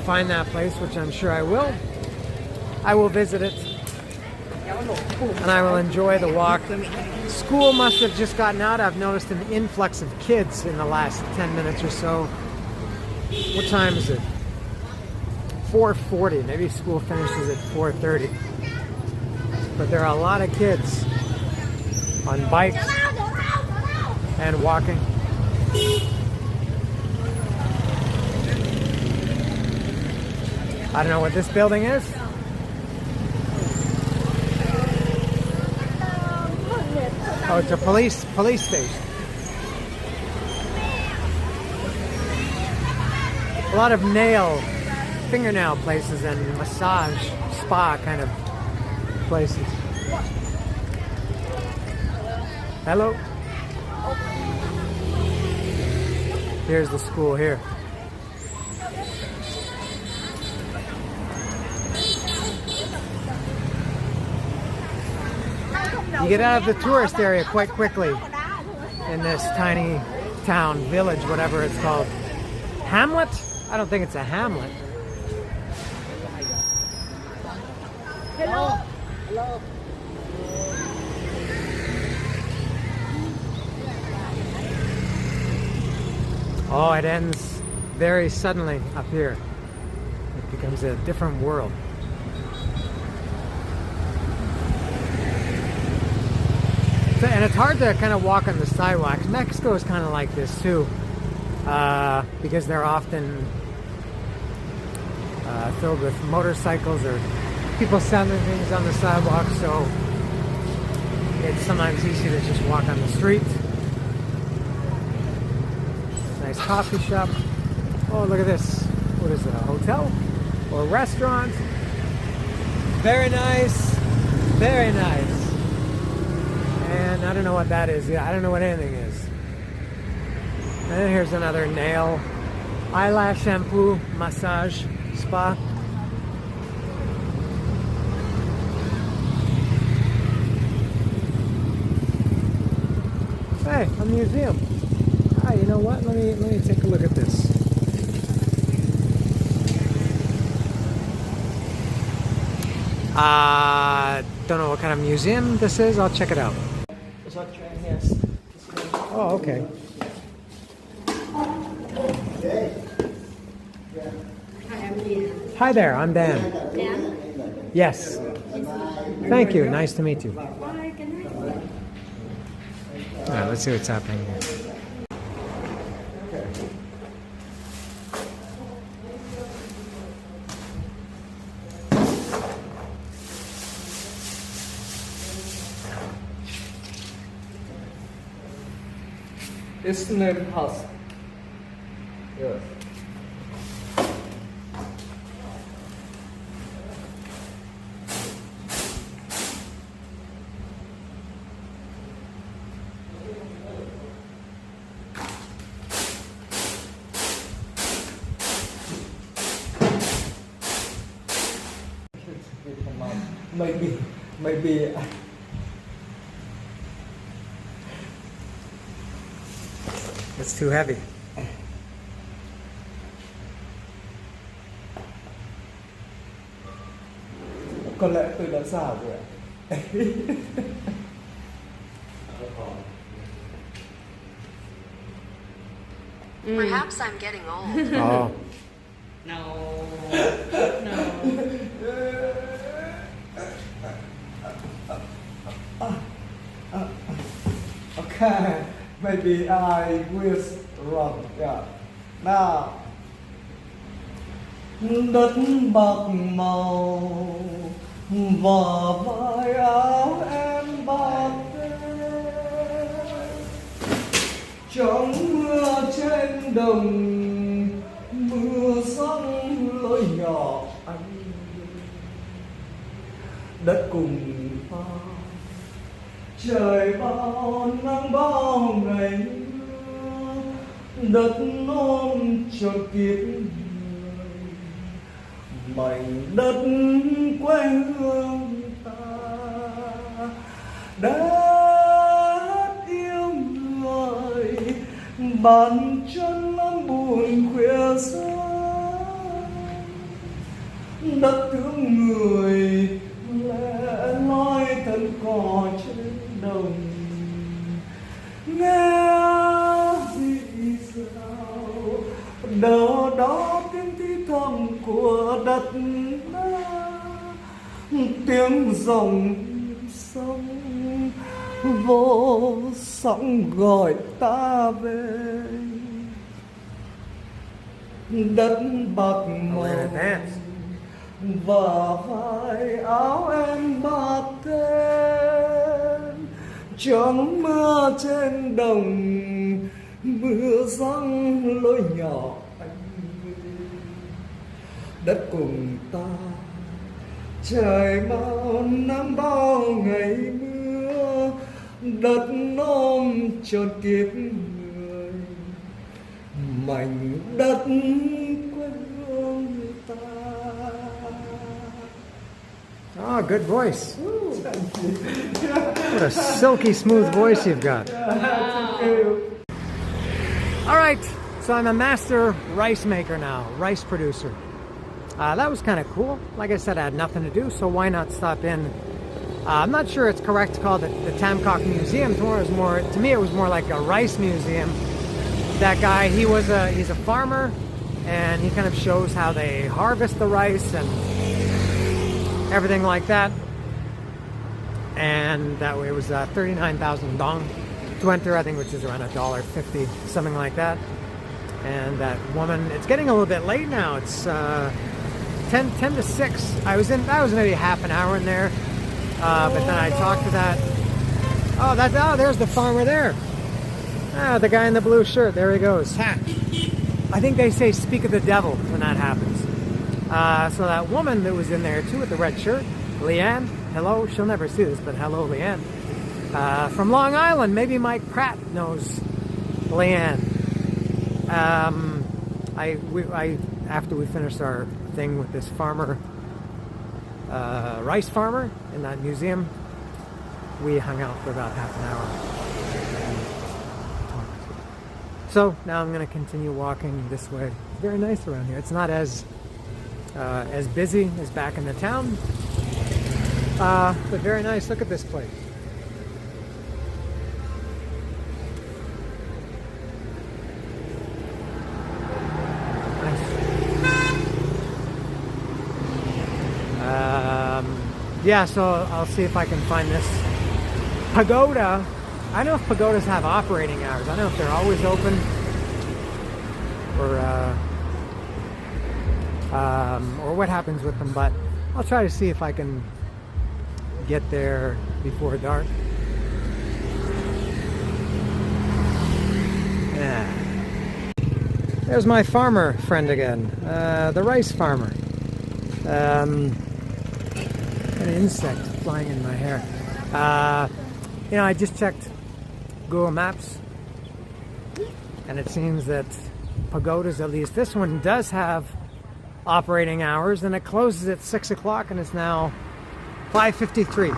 find that place, which I'm sure I will visit it. And I will enjoy the walk. School must have just gotten out. I've noticed an influx of kids in the last 10 minutes or so What time is it? 4:40. Maybe school finishes at 4:30. But there are a lot of kids on bikes and walking. I don't know what this building is. Oh, it's a police station. A lot of fingernail places and massage, spa kind of places. Hello. Here's the school here. You get out of the tourist area quite quickly in this tiny town, village, whatever it's called. Hamlet? I don't think it's a hamlet.
Hello.
Oh, it ends very suddenly up here. It becomes a different world. And it's hard to kind of walk on the sidewalks. Mexico is kind of like this too, because they're often filled with motorcycles or people selling things on the sidewalk, so it's sometimes easy to just walk on the street. Nice coffee shop. Oh, look at this. What is it, a hotel or a restaurant? Very nice. Very nice. And I don't know what that is. Yeah, I don't know what anything is. And then here's another nail, eyelash shampoo, massage, spa. Hey, a museum. Ah, you know what? Let me take a look at this. Don't know what kind of museum this is. I'll check it out. Oh, okay. Hi there, I'm Dan.
Dan?
Yes. Thank you. Nice to meet you. Alright, let's see what's happening here.
It's name house. Yes. Maybe.
It's too heavy.
Có lẽ tôi đã xả rồi ạ.
Perhaps I'm getting old.
Oh.
No.
Okay, maybe I will run. Yeah. Now. Đất bạc màu và vai áo em bạc trong mưa trên đồng, mưa sóng lối nhỏ anh đất cùng pha trời bao nắng bao ngày mưa, đất non tròn kiếp mảnh đất quê hương ta, đất yêu người bàn chân lắm buồn khuya sớm, đất thương người lẻ loi thân cò trên đồng, nghe gì sao đâu đó đất tiếng dòng sông vô sóng gọi ta về đất bạc màu và vai áo em bạc thêm trong mưa trên đồng mưa giăng lối nhỏ anh đất cùng ta trời bao năm bao ngày mưa đất ôm trọn kiếp người mảnh đất quê hương ta.
Oh, good voice. What a silky smooth voice you've got. All right, so I'm a master rice maker now, rice producer. That was kind of cool. Like I said, I had nothing to do, so why not stop in? I'm not sure it's correct to call it the Tamcock Museum. To me, it was more like a rice museum. That guy, he's a farmer, and he kind of shows how they harvest the rice and everything like that. And that way it was 39,000 dong to enter, I think, which is around $1.50, something like that. And that woman, it's getting a little bit late now. It's 10 to 6. I was maybe half an hour in there, but then I talked to that. Oh, there's the farmer there. The guy in the blue shirt. There he goes. Ha. I think they say "speak of the devil" when that happens. So that woman that was in there too with the red shirt, Leanne. Hello. She'll never see this, but hello, Leanne. From Long Island. Maybe Mike Pratt knows Leanne. After we finished our thing with this farmer, rice farmer in that museum, we hung out for about half an hour. So now I'm going to continue walking this way. It's very nice around here. It's not as busy as back in the town, but very nice. Look at this place. Yeah, so I'll see if I can find this pagoda. I don't know if pagodas have operating hours. I don't know if they're always open or what happens with them, but I'll try to see if I can get there before dark. Yeah. There's my farmer friend again, the rice farmer. An insect flying in my hair. You know, I just checked Google Maps, and it seems that pagodas, at least this one, does have operating hours, and it closes at 6 o'clock, and it's now 5:53,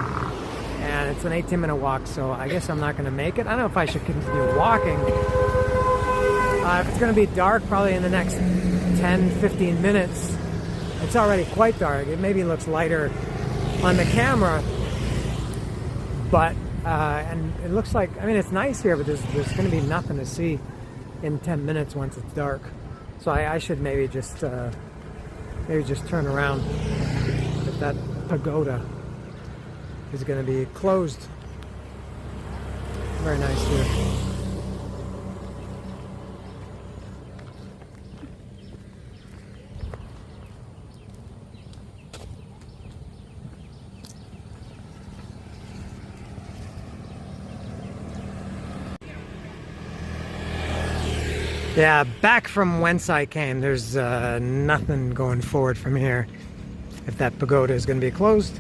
and it's an 18-minute walk, so I guess I'm not going to make it. I don't know if I should continue walking. If it's going to be dark, probably in the next 10-15 minutes. It's already quite dark. It maybe looks lighter on the camera, but and it looks like, I mean, it's nice here, but there's going to be nothing to see in 10 minutes once it's dark. So I should maybe just turn around. But that pagoda is going to be closed. Very nice here. Yeah, back from whence I came, there's nothing going forward from here. If that pagoda is going to be closed,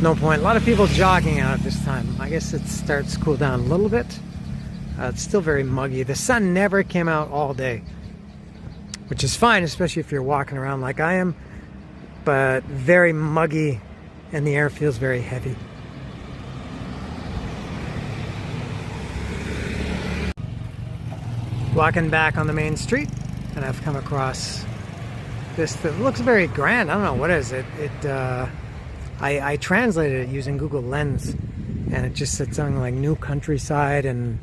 no point. A lot of people jogging out at this time. I guess it starts to cool down a little bit. It's still very muggy. The sun never came out all day, which is fine, especially if you're walking around like I am, but very muggy and the air feels very heavy. Walking back on the main street, and I've come across this that looks very grand. I don't know what is it. I translated it using Google Lens, and it just said something like "new countryside" and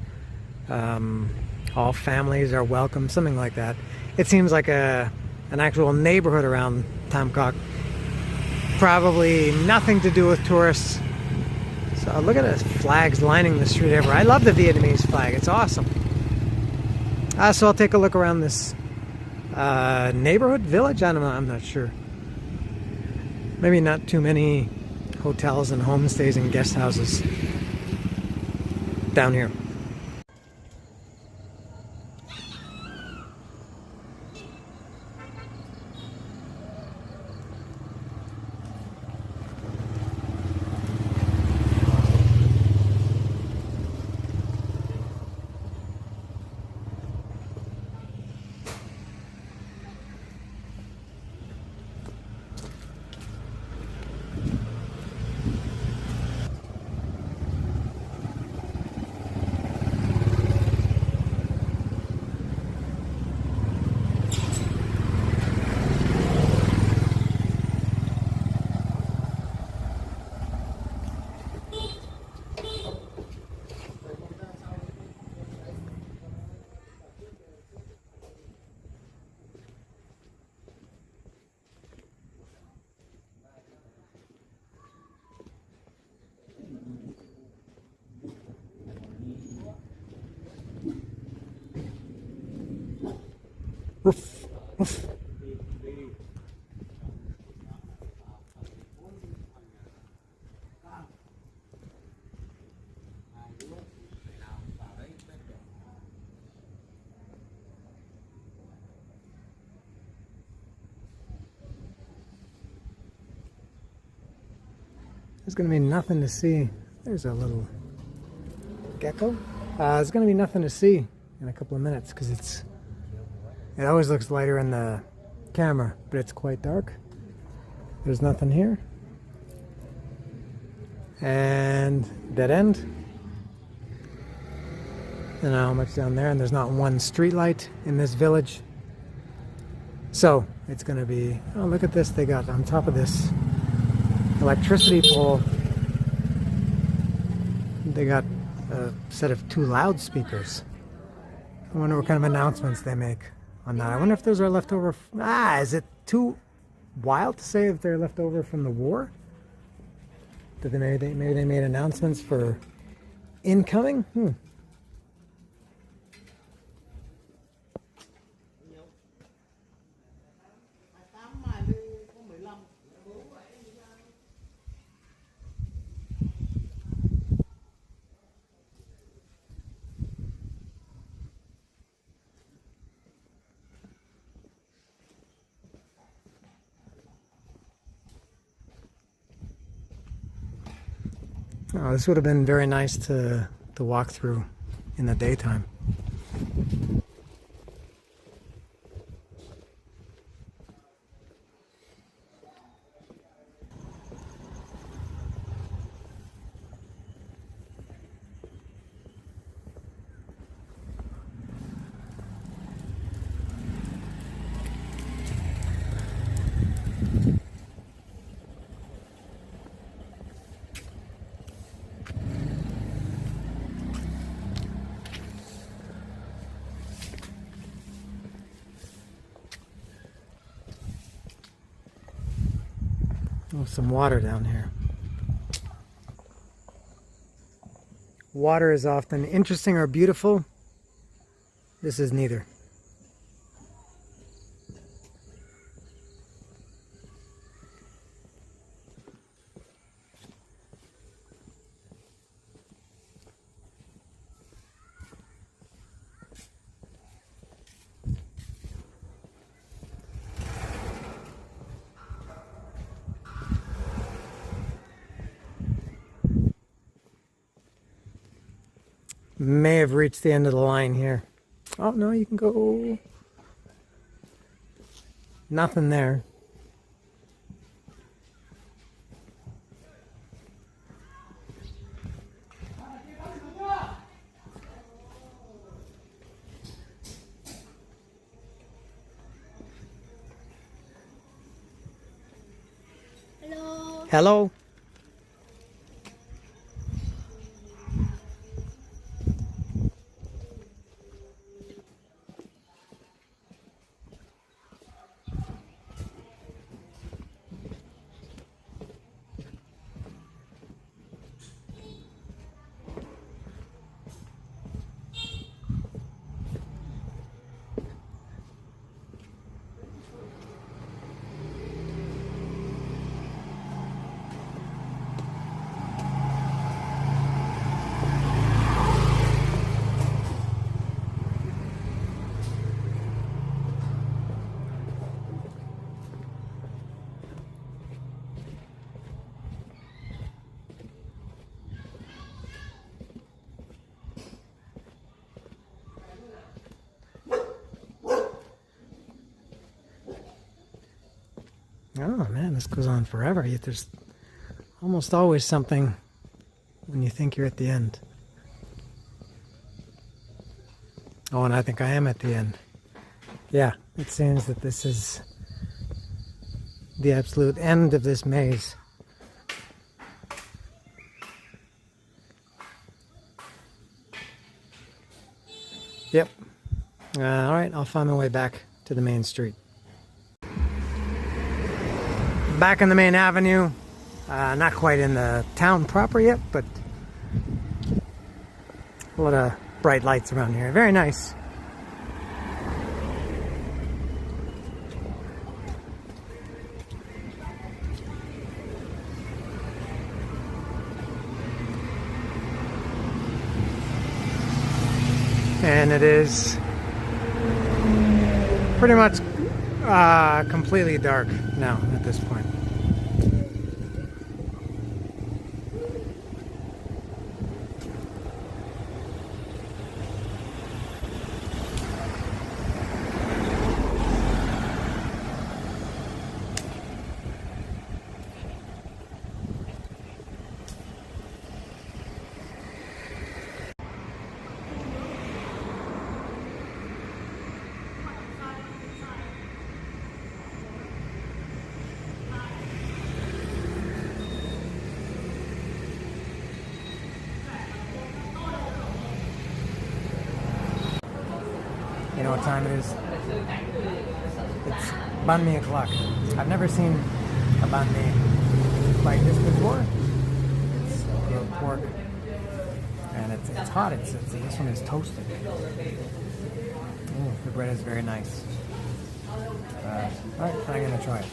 all families are welcome, something like that. It seems like a an actual neighborhood around Tamcock. Probably nothing to do with tourists. So look at the flags lining the street everywhere. I love the Vietnamese flag. It's awesome. So I'll take a look around this neighborhood, village. I don't know. I'm not sure. Maybe not too many hotels and homestays and guest houses down here. Woof, woof. There's going to be nothing to see. There's a little gecko. There's going to be nothing to see in a couple of minutes because it always looks lighter in the camera, but it's quite dark. There's nothing here. And dead end. I don't know how much down there, and there's not one street light in this village. So it's going to be, oh, look at this. They got on top of this electricity pole, they got a set of 2 loudspeakers. I wonder what kind of announcements they make on that. I wonder if those are left over. Is it too wild to say if they're left over from the war? Did maybe they made announcements for incoming? Oh, this would have been very nice to walk through in the daytime. Oh, some water down here. Water is often interesting or beautiful. This is neither. May have reached the end of the line here. Oh no, you can go. Nothing there.
Hello.
Hello. Oh man, this goes on forever. Yet there's almost always something when you think you're at the end. Oh, and I think I am at the end. Yeah, it seems that this is the absolute end of this maze. Yep. All right, I'll find my way back to the main street. Back in the main avenue. Not quite in the town proper yet, but a lot of bright lights around here. Very nice. And it is pretty much completely dark now at this point. You know what time it is? It's banh mi o'clock. I've never seen a banh mi like this before. It's grilled pork, and it's hot. This one is toasted. Ooh, the bread is very nice. All right, I'm gonna try it.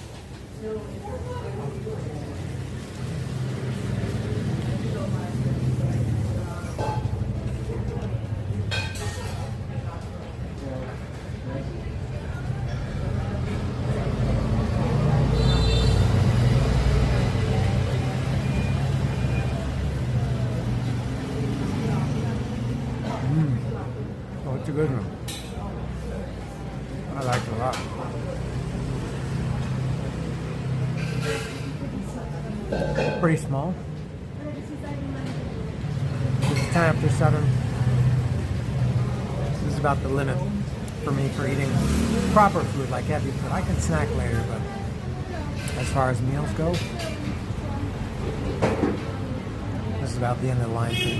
Oh, it's a good one. I like it a lot. Pretty small. It's 10 after 7. This is about the limit for me for eating proper food, like heavy food. I can snack later, but as far as meals go, this is about the end of the line for me.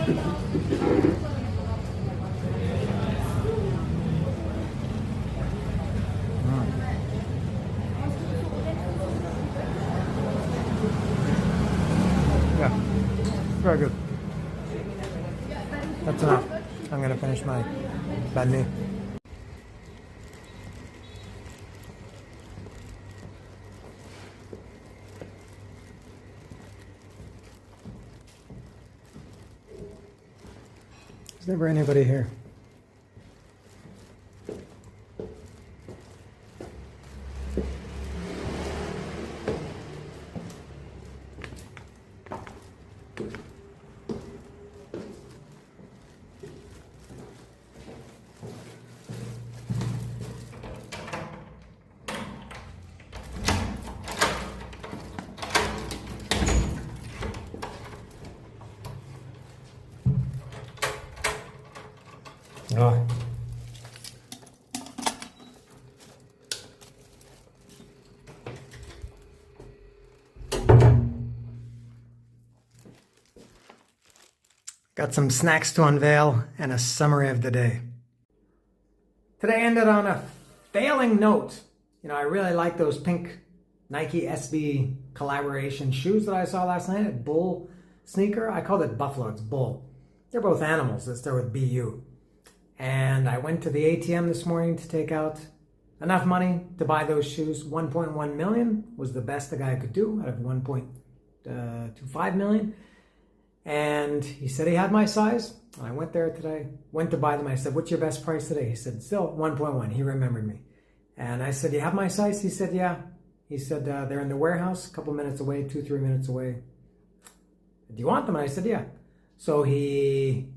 Yeah, very good. That's enough. I'm gonna finish my banh mi. There's never anybody here. Oh. Got some snacks to unveil and a summary of the day. Today ended on a failing note. You know, I really like those pink Nike SB collaboration shoes that I saw last night at Bull Sneaker. I called it Buffalo, it's Bull. They're both animals that start with BU. And I went to the ATM this morning to take out enough money to buy those shoes. 1.1 million was the best the guy could do out of 1.25 million. And he said he had my size. And I went there today, went to buy them. I said, what's your best price today? He said, still 1.1. He remembered me. And I said, you have my size? He said, yeah. He said, they're in the warehouse, a couple minutes away, 2-3 minutes away. Do you want them? And I said, yeah. So he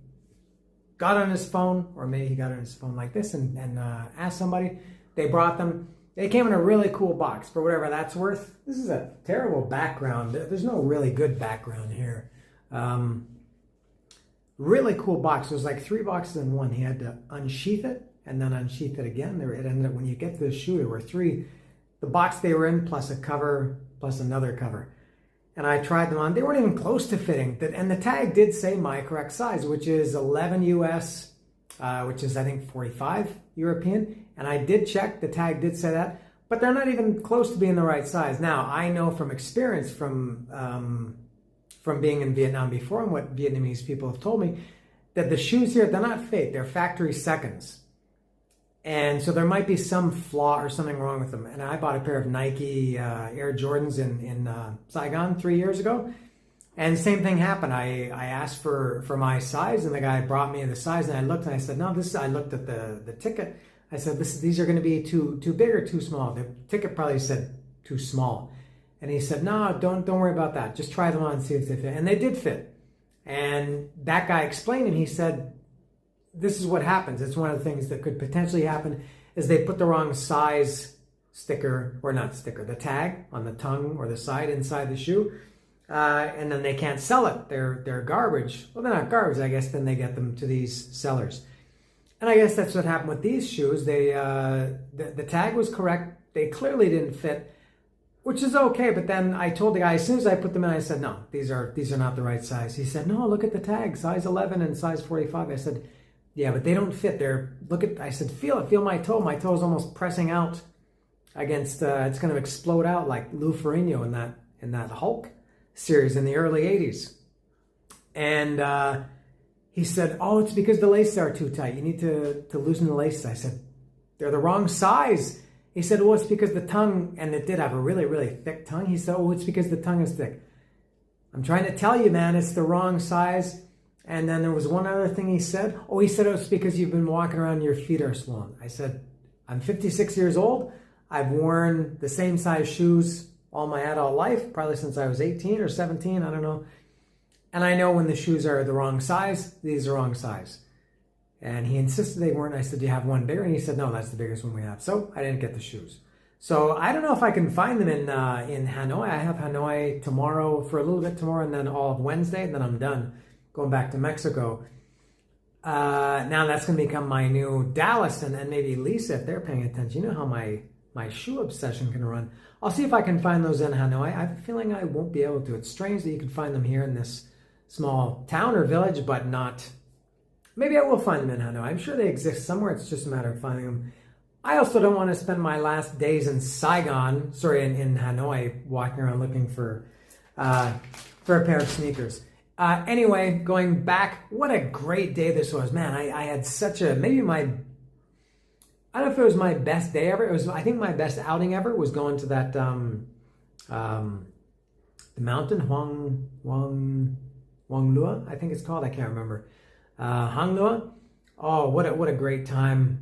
got on his phone, or maybe he got on his phone like this and asked somebody. They brought them. They came in a really cool box for whatever that's worth. This is a terrible background. There's no really good background here. Really cool box. It was like 3 boxes in one. He had to unsheath it and then unsheath it again. It ended up, when you get to the shoe, there were 3. The box they were in plus a cover plus another cover. And I tried them on. They weren't even close to fitting. And the tag did say my correct size, which is 11 US, which is I think 45 European. And I did check, the tag did say that, but they're not even close to being the right size. Now, I know from experience from being in Vietnam before and what Vietnamese people have told me, that the shoes here, they're not fake, they're factory seconds. And so there might be some flaw or something wrong with them. And I bought a pair of Nike Air Jordans in Saigon 3 years ago. And same thing happened. I asked for my size, and the guy brought me the size, and I looked and I said, no, I looked at the ticket. I said, these are going to be too big or too small. The ticket probably said too small. And he said, no, don't worry about that. Just try them on and see if they fit. And they did fit. And that guy explained, and he said, this is what happens. It's one of the things that could potentially happen is they put the wrong size sticker, or not sticker, the tag on the tongue or the side inside the shoe. And then they can't sell it. They're garbage. Well, they're not garbage, I guess. Then they get them to these sellers. And I guess that's what happened with these shoes. The tag was correct. They clearly didn't fit, which is okay. But then I told the guy, as soon as I put them in, I said, no, these are not the right size. He said, no, look at the tag, size 11 and size 45. I said, yeah, but they don't fit. I said, feel my toe. My toe is almost pressing out against, it's going to explode out like Lou Ferrigno in that Hulk series in the early 80s. And he said, oh, it's because the laces are too tight. You need to loosen the laces. I said, they're the wrong size. He said, well, it's because the tongue, and it did have a really, really thick tongue. He said, oh, it's because the tongue is thick. I'm trying to tell you, man, it's the wrong size. And then there was one other thing he said. Oh, he said, it's because you've been walking around and your feet are swollen. I said, I'm 56 years old. I've worn the same size shoes all my adult life, probably since I was 18 or 17, I don't know. And I know when the shoes are the wrong size, these are the wrong size. And he insisted they weren't. I said, do you have one bigger? And he said, no, that's the biggest one we have. So I didn't get the shoes. So I don't know if I can find them in Hanoi. I have Hanoi tomorrow, for a little bit tomorrow, and then all of Wednesday, and then I'm done going back to Mexico. Now that's going to become my new Dallas, and maybe Lisa, if they're paying attention. You know how my shoe obsession can run. I'll see if I can find those in Hanoi. I have a feeling I won't be able to. It's strange that you can find them here in this small town or village, but not. Maybe I will find them in Hanoi. I'm sure they exist somewhere. It's just a matter of finding them. I also don't want to spend my last days in in Hanoi, walking around looking for a pair of sneakers. Anyway, going back, what a great day this was. Man, I had such a, I don't know if it was my best day ever. I think my best outing ever was going to that, the mountain, Huanglua, I think it's called. I can't remember. Hanglua. Oh, what a great time.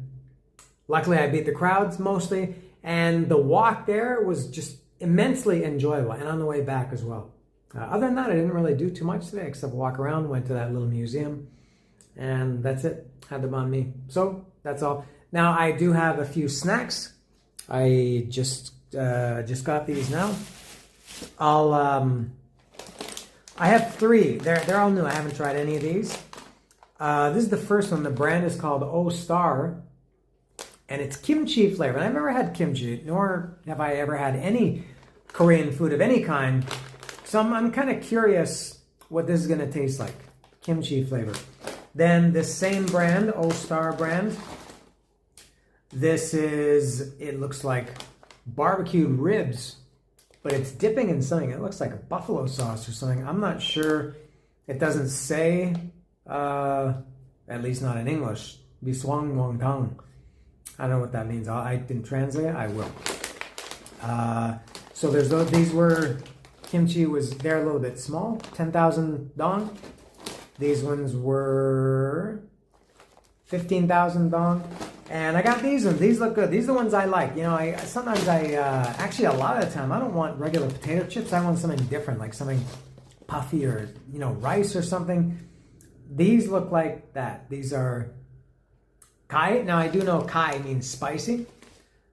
Luckily, I beat the crowds mostly. And the walk there was just immensely enjoyable. And on the way back as well. Other than that, I didn't really do too much today except walk around, went to that little museum. And that's it. Had them on me. So that's all. Now, I do have a few snacks. I just got these now. I have 3. They're all new. I haven't tried any of these. This is the first one. The brand is called O Star, and it's kimchi flavor. And I've never had kimchi, nor have I ever had any Korean food of any kind. So I'm kind of curious what this is going to taste like. Kimchi flavor. Then the same brand, O Star brand. This is, it looks like barbecued ribs, but it's dipping in something. It looks like a buffalo sauce or something. I'm not sure. It doesn't say, at least not in English. Biswang Wong Tang. I don't know what that means. I didn't translate it. I will. So there's those. These were, kimchi was, they're a little bit small. 10,000 dong. These ones were 15,000 dong. And I got these ones. These look good. These are the ones I like. You know, actually a lot of the time, I don't want regular potato chips. I want something different, like something puffy or, rice or something. These look like that. These are kai. Now, I do know kai means spicy.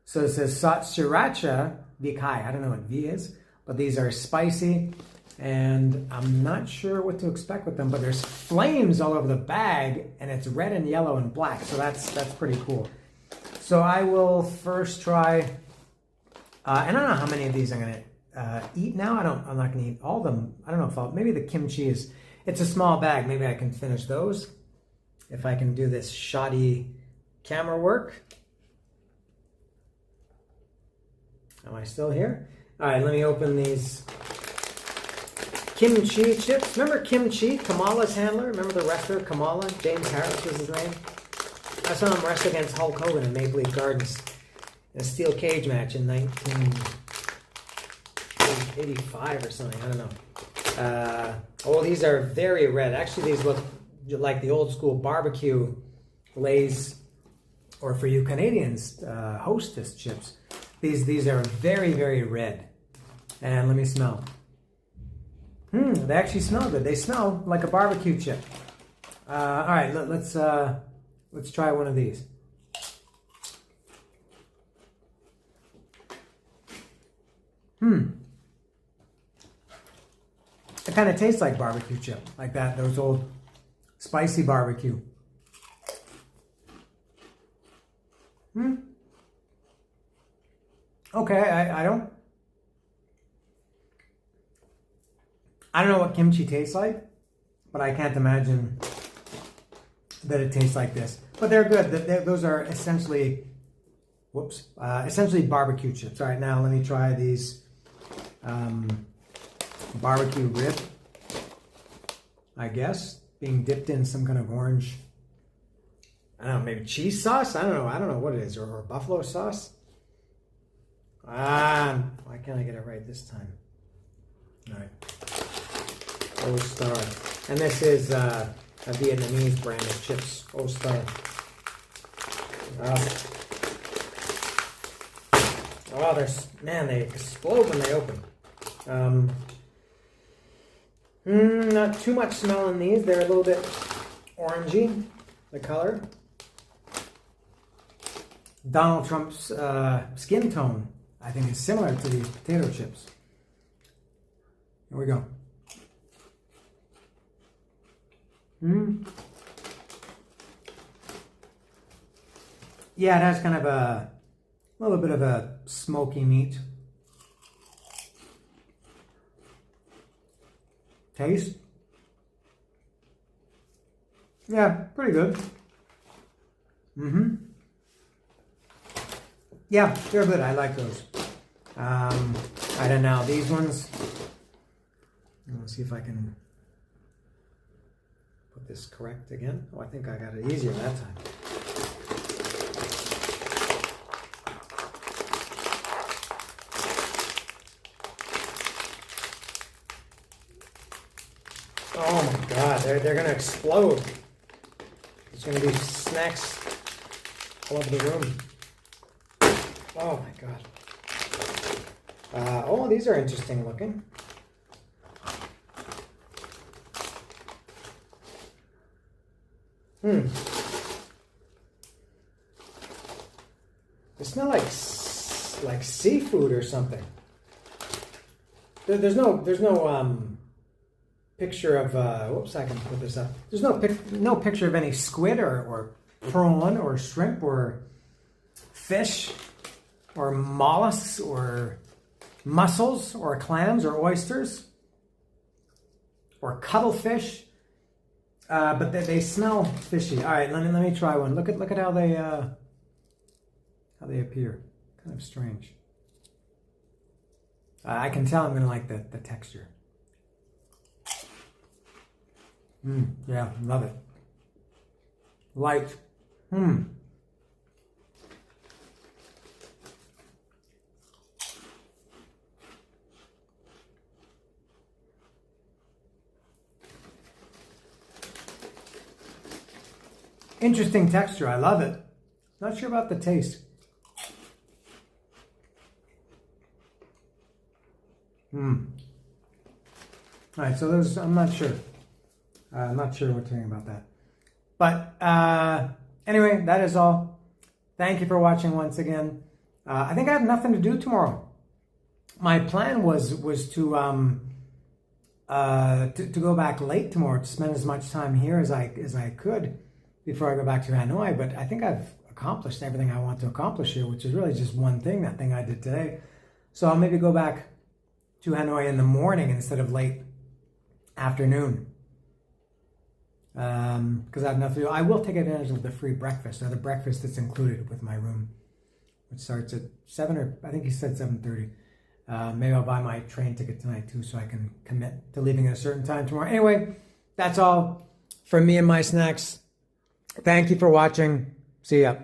So it says sriracha vikai. I don't know what V is, but these are spicy, and I'm not sure what to expect with them, but there's flames all over the bag, and it's red and yellow and black, so that's pretty cool. So I will first try, and I don't know how many of these I'm gonna eat now. I'm not gonna eat all of them. I don't know if maybe the kimchi is, it's a small bag. Maybe I can finish those if I can do this shoddy camera work. Am I still here? All right, let me open these kimchi chips. Remember kimchi, Kamala's handler? Remember the wrestler, Kamala? James Harris was his name. I saw him wrestle against Hulk Hogan in Maple Leaf Gardens in a steel cage match in 1985 or something. I don't know. Oh, these are very red. Actually, these look like the old school barbecue Lay's, or for you Canadians, Hostess chips. These are very, very red. And let me smell. They actually smell good. They smell like a barbecue chip. All right, let's try one of these. It kind of tastes like barbecue chip, like that, those old spicy barbecue. Okay, I don't know what kimchi tastes like, but I can't imagine that it tastes like this. But they're good. Those are essentially, essentially barbecue chips. All right, now let me try these barbecue rib, I guess, being dipped in some kind of orange, I don't know, maybe cheese sauce? I don't know what it is, or buffalo sauce. Why can't I get it right this time? All right. O Star. And this is a Vietnamese brand of chips. O Star. Oh, they explode when they open. Not too much smell in these. They're a little bit orangey, the color. Donald Trump's skin tone, I think, is similar to these potato chips. Here we go. Yeah, it has kind of a little bit of a smoky meat taste. Yeah, pretty good. Yeah, they're good. I like those. I don't know. These ones, let's see if I can put this correct again. Oh, I think I got it easier that time. Oh my God, they're gonna explode. There's gonna be snacks all over the room. Oh my God. Oh, these are interesting looking. They smell like seafood or something. There's no picture of whoops, I can put this up. There's no picture of any squid or prawn or shrimp or fish or mollusks or mussels or clams or oysters or cuttlefish. But they smell fishy. All right, let me try one. Look at how they appear. Kind of strange. I can tell I'm gonna like the texture. Yeah, love it. Light. Interesting texture. I love it. Not sure about the taste. All right, so those, I'm not sure. I'm not sure what to think about that. But anyway, that is all. Thank you for watching once again. I think I have nothing to do tomorrow. My plan was to go back late tomorrow, to spend as much time here as I could before I go back to Hanoi. But I think I've accomplished everything I want to accomplish here, which is really just one thing, that thing I did today. So I'll maybe go back to Hanoi in the morning instead of late afternoon. Because I have nothing to do. I will take advantage of the free breakfast, or the breakfast that's included with my room, which starts at 7, or I think he said 7:30. Maybe I'll buy my train ticket tonight too, so I can commit to leaving at a certain time tomorrow. Anyway, that's all from me and my snacks. Thank you for watching. See ya.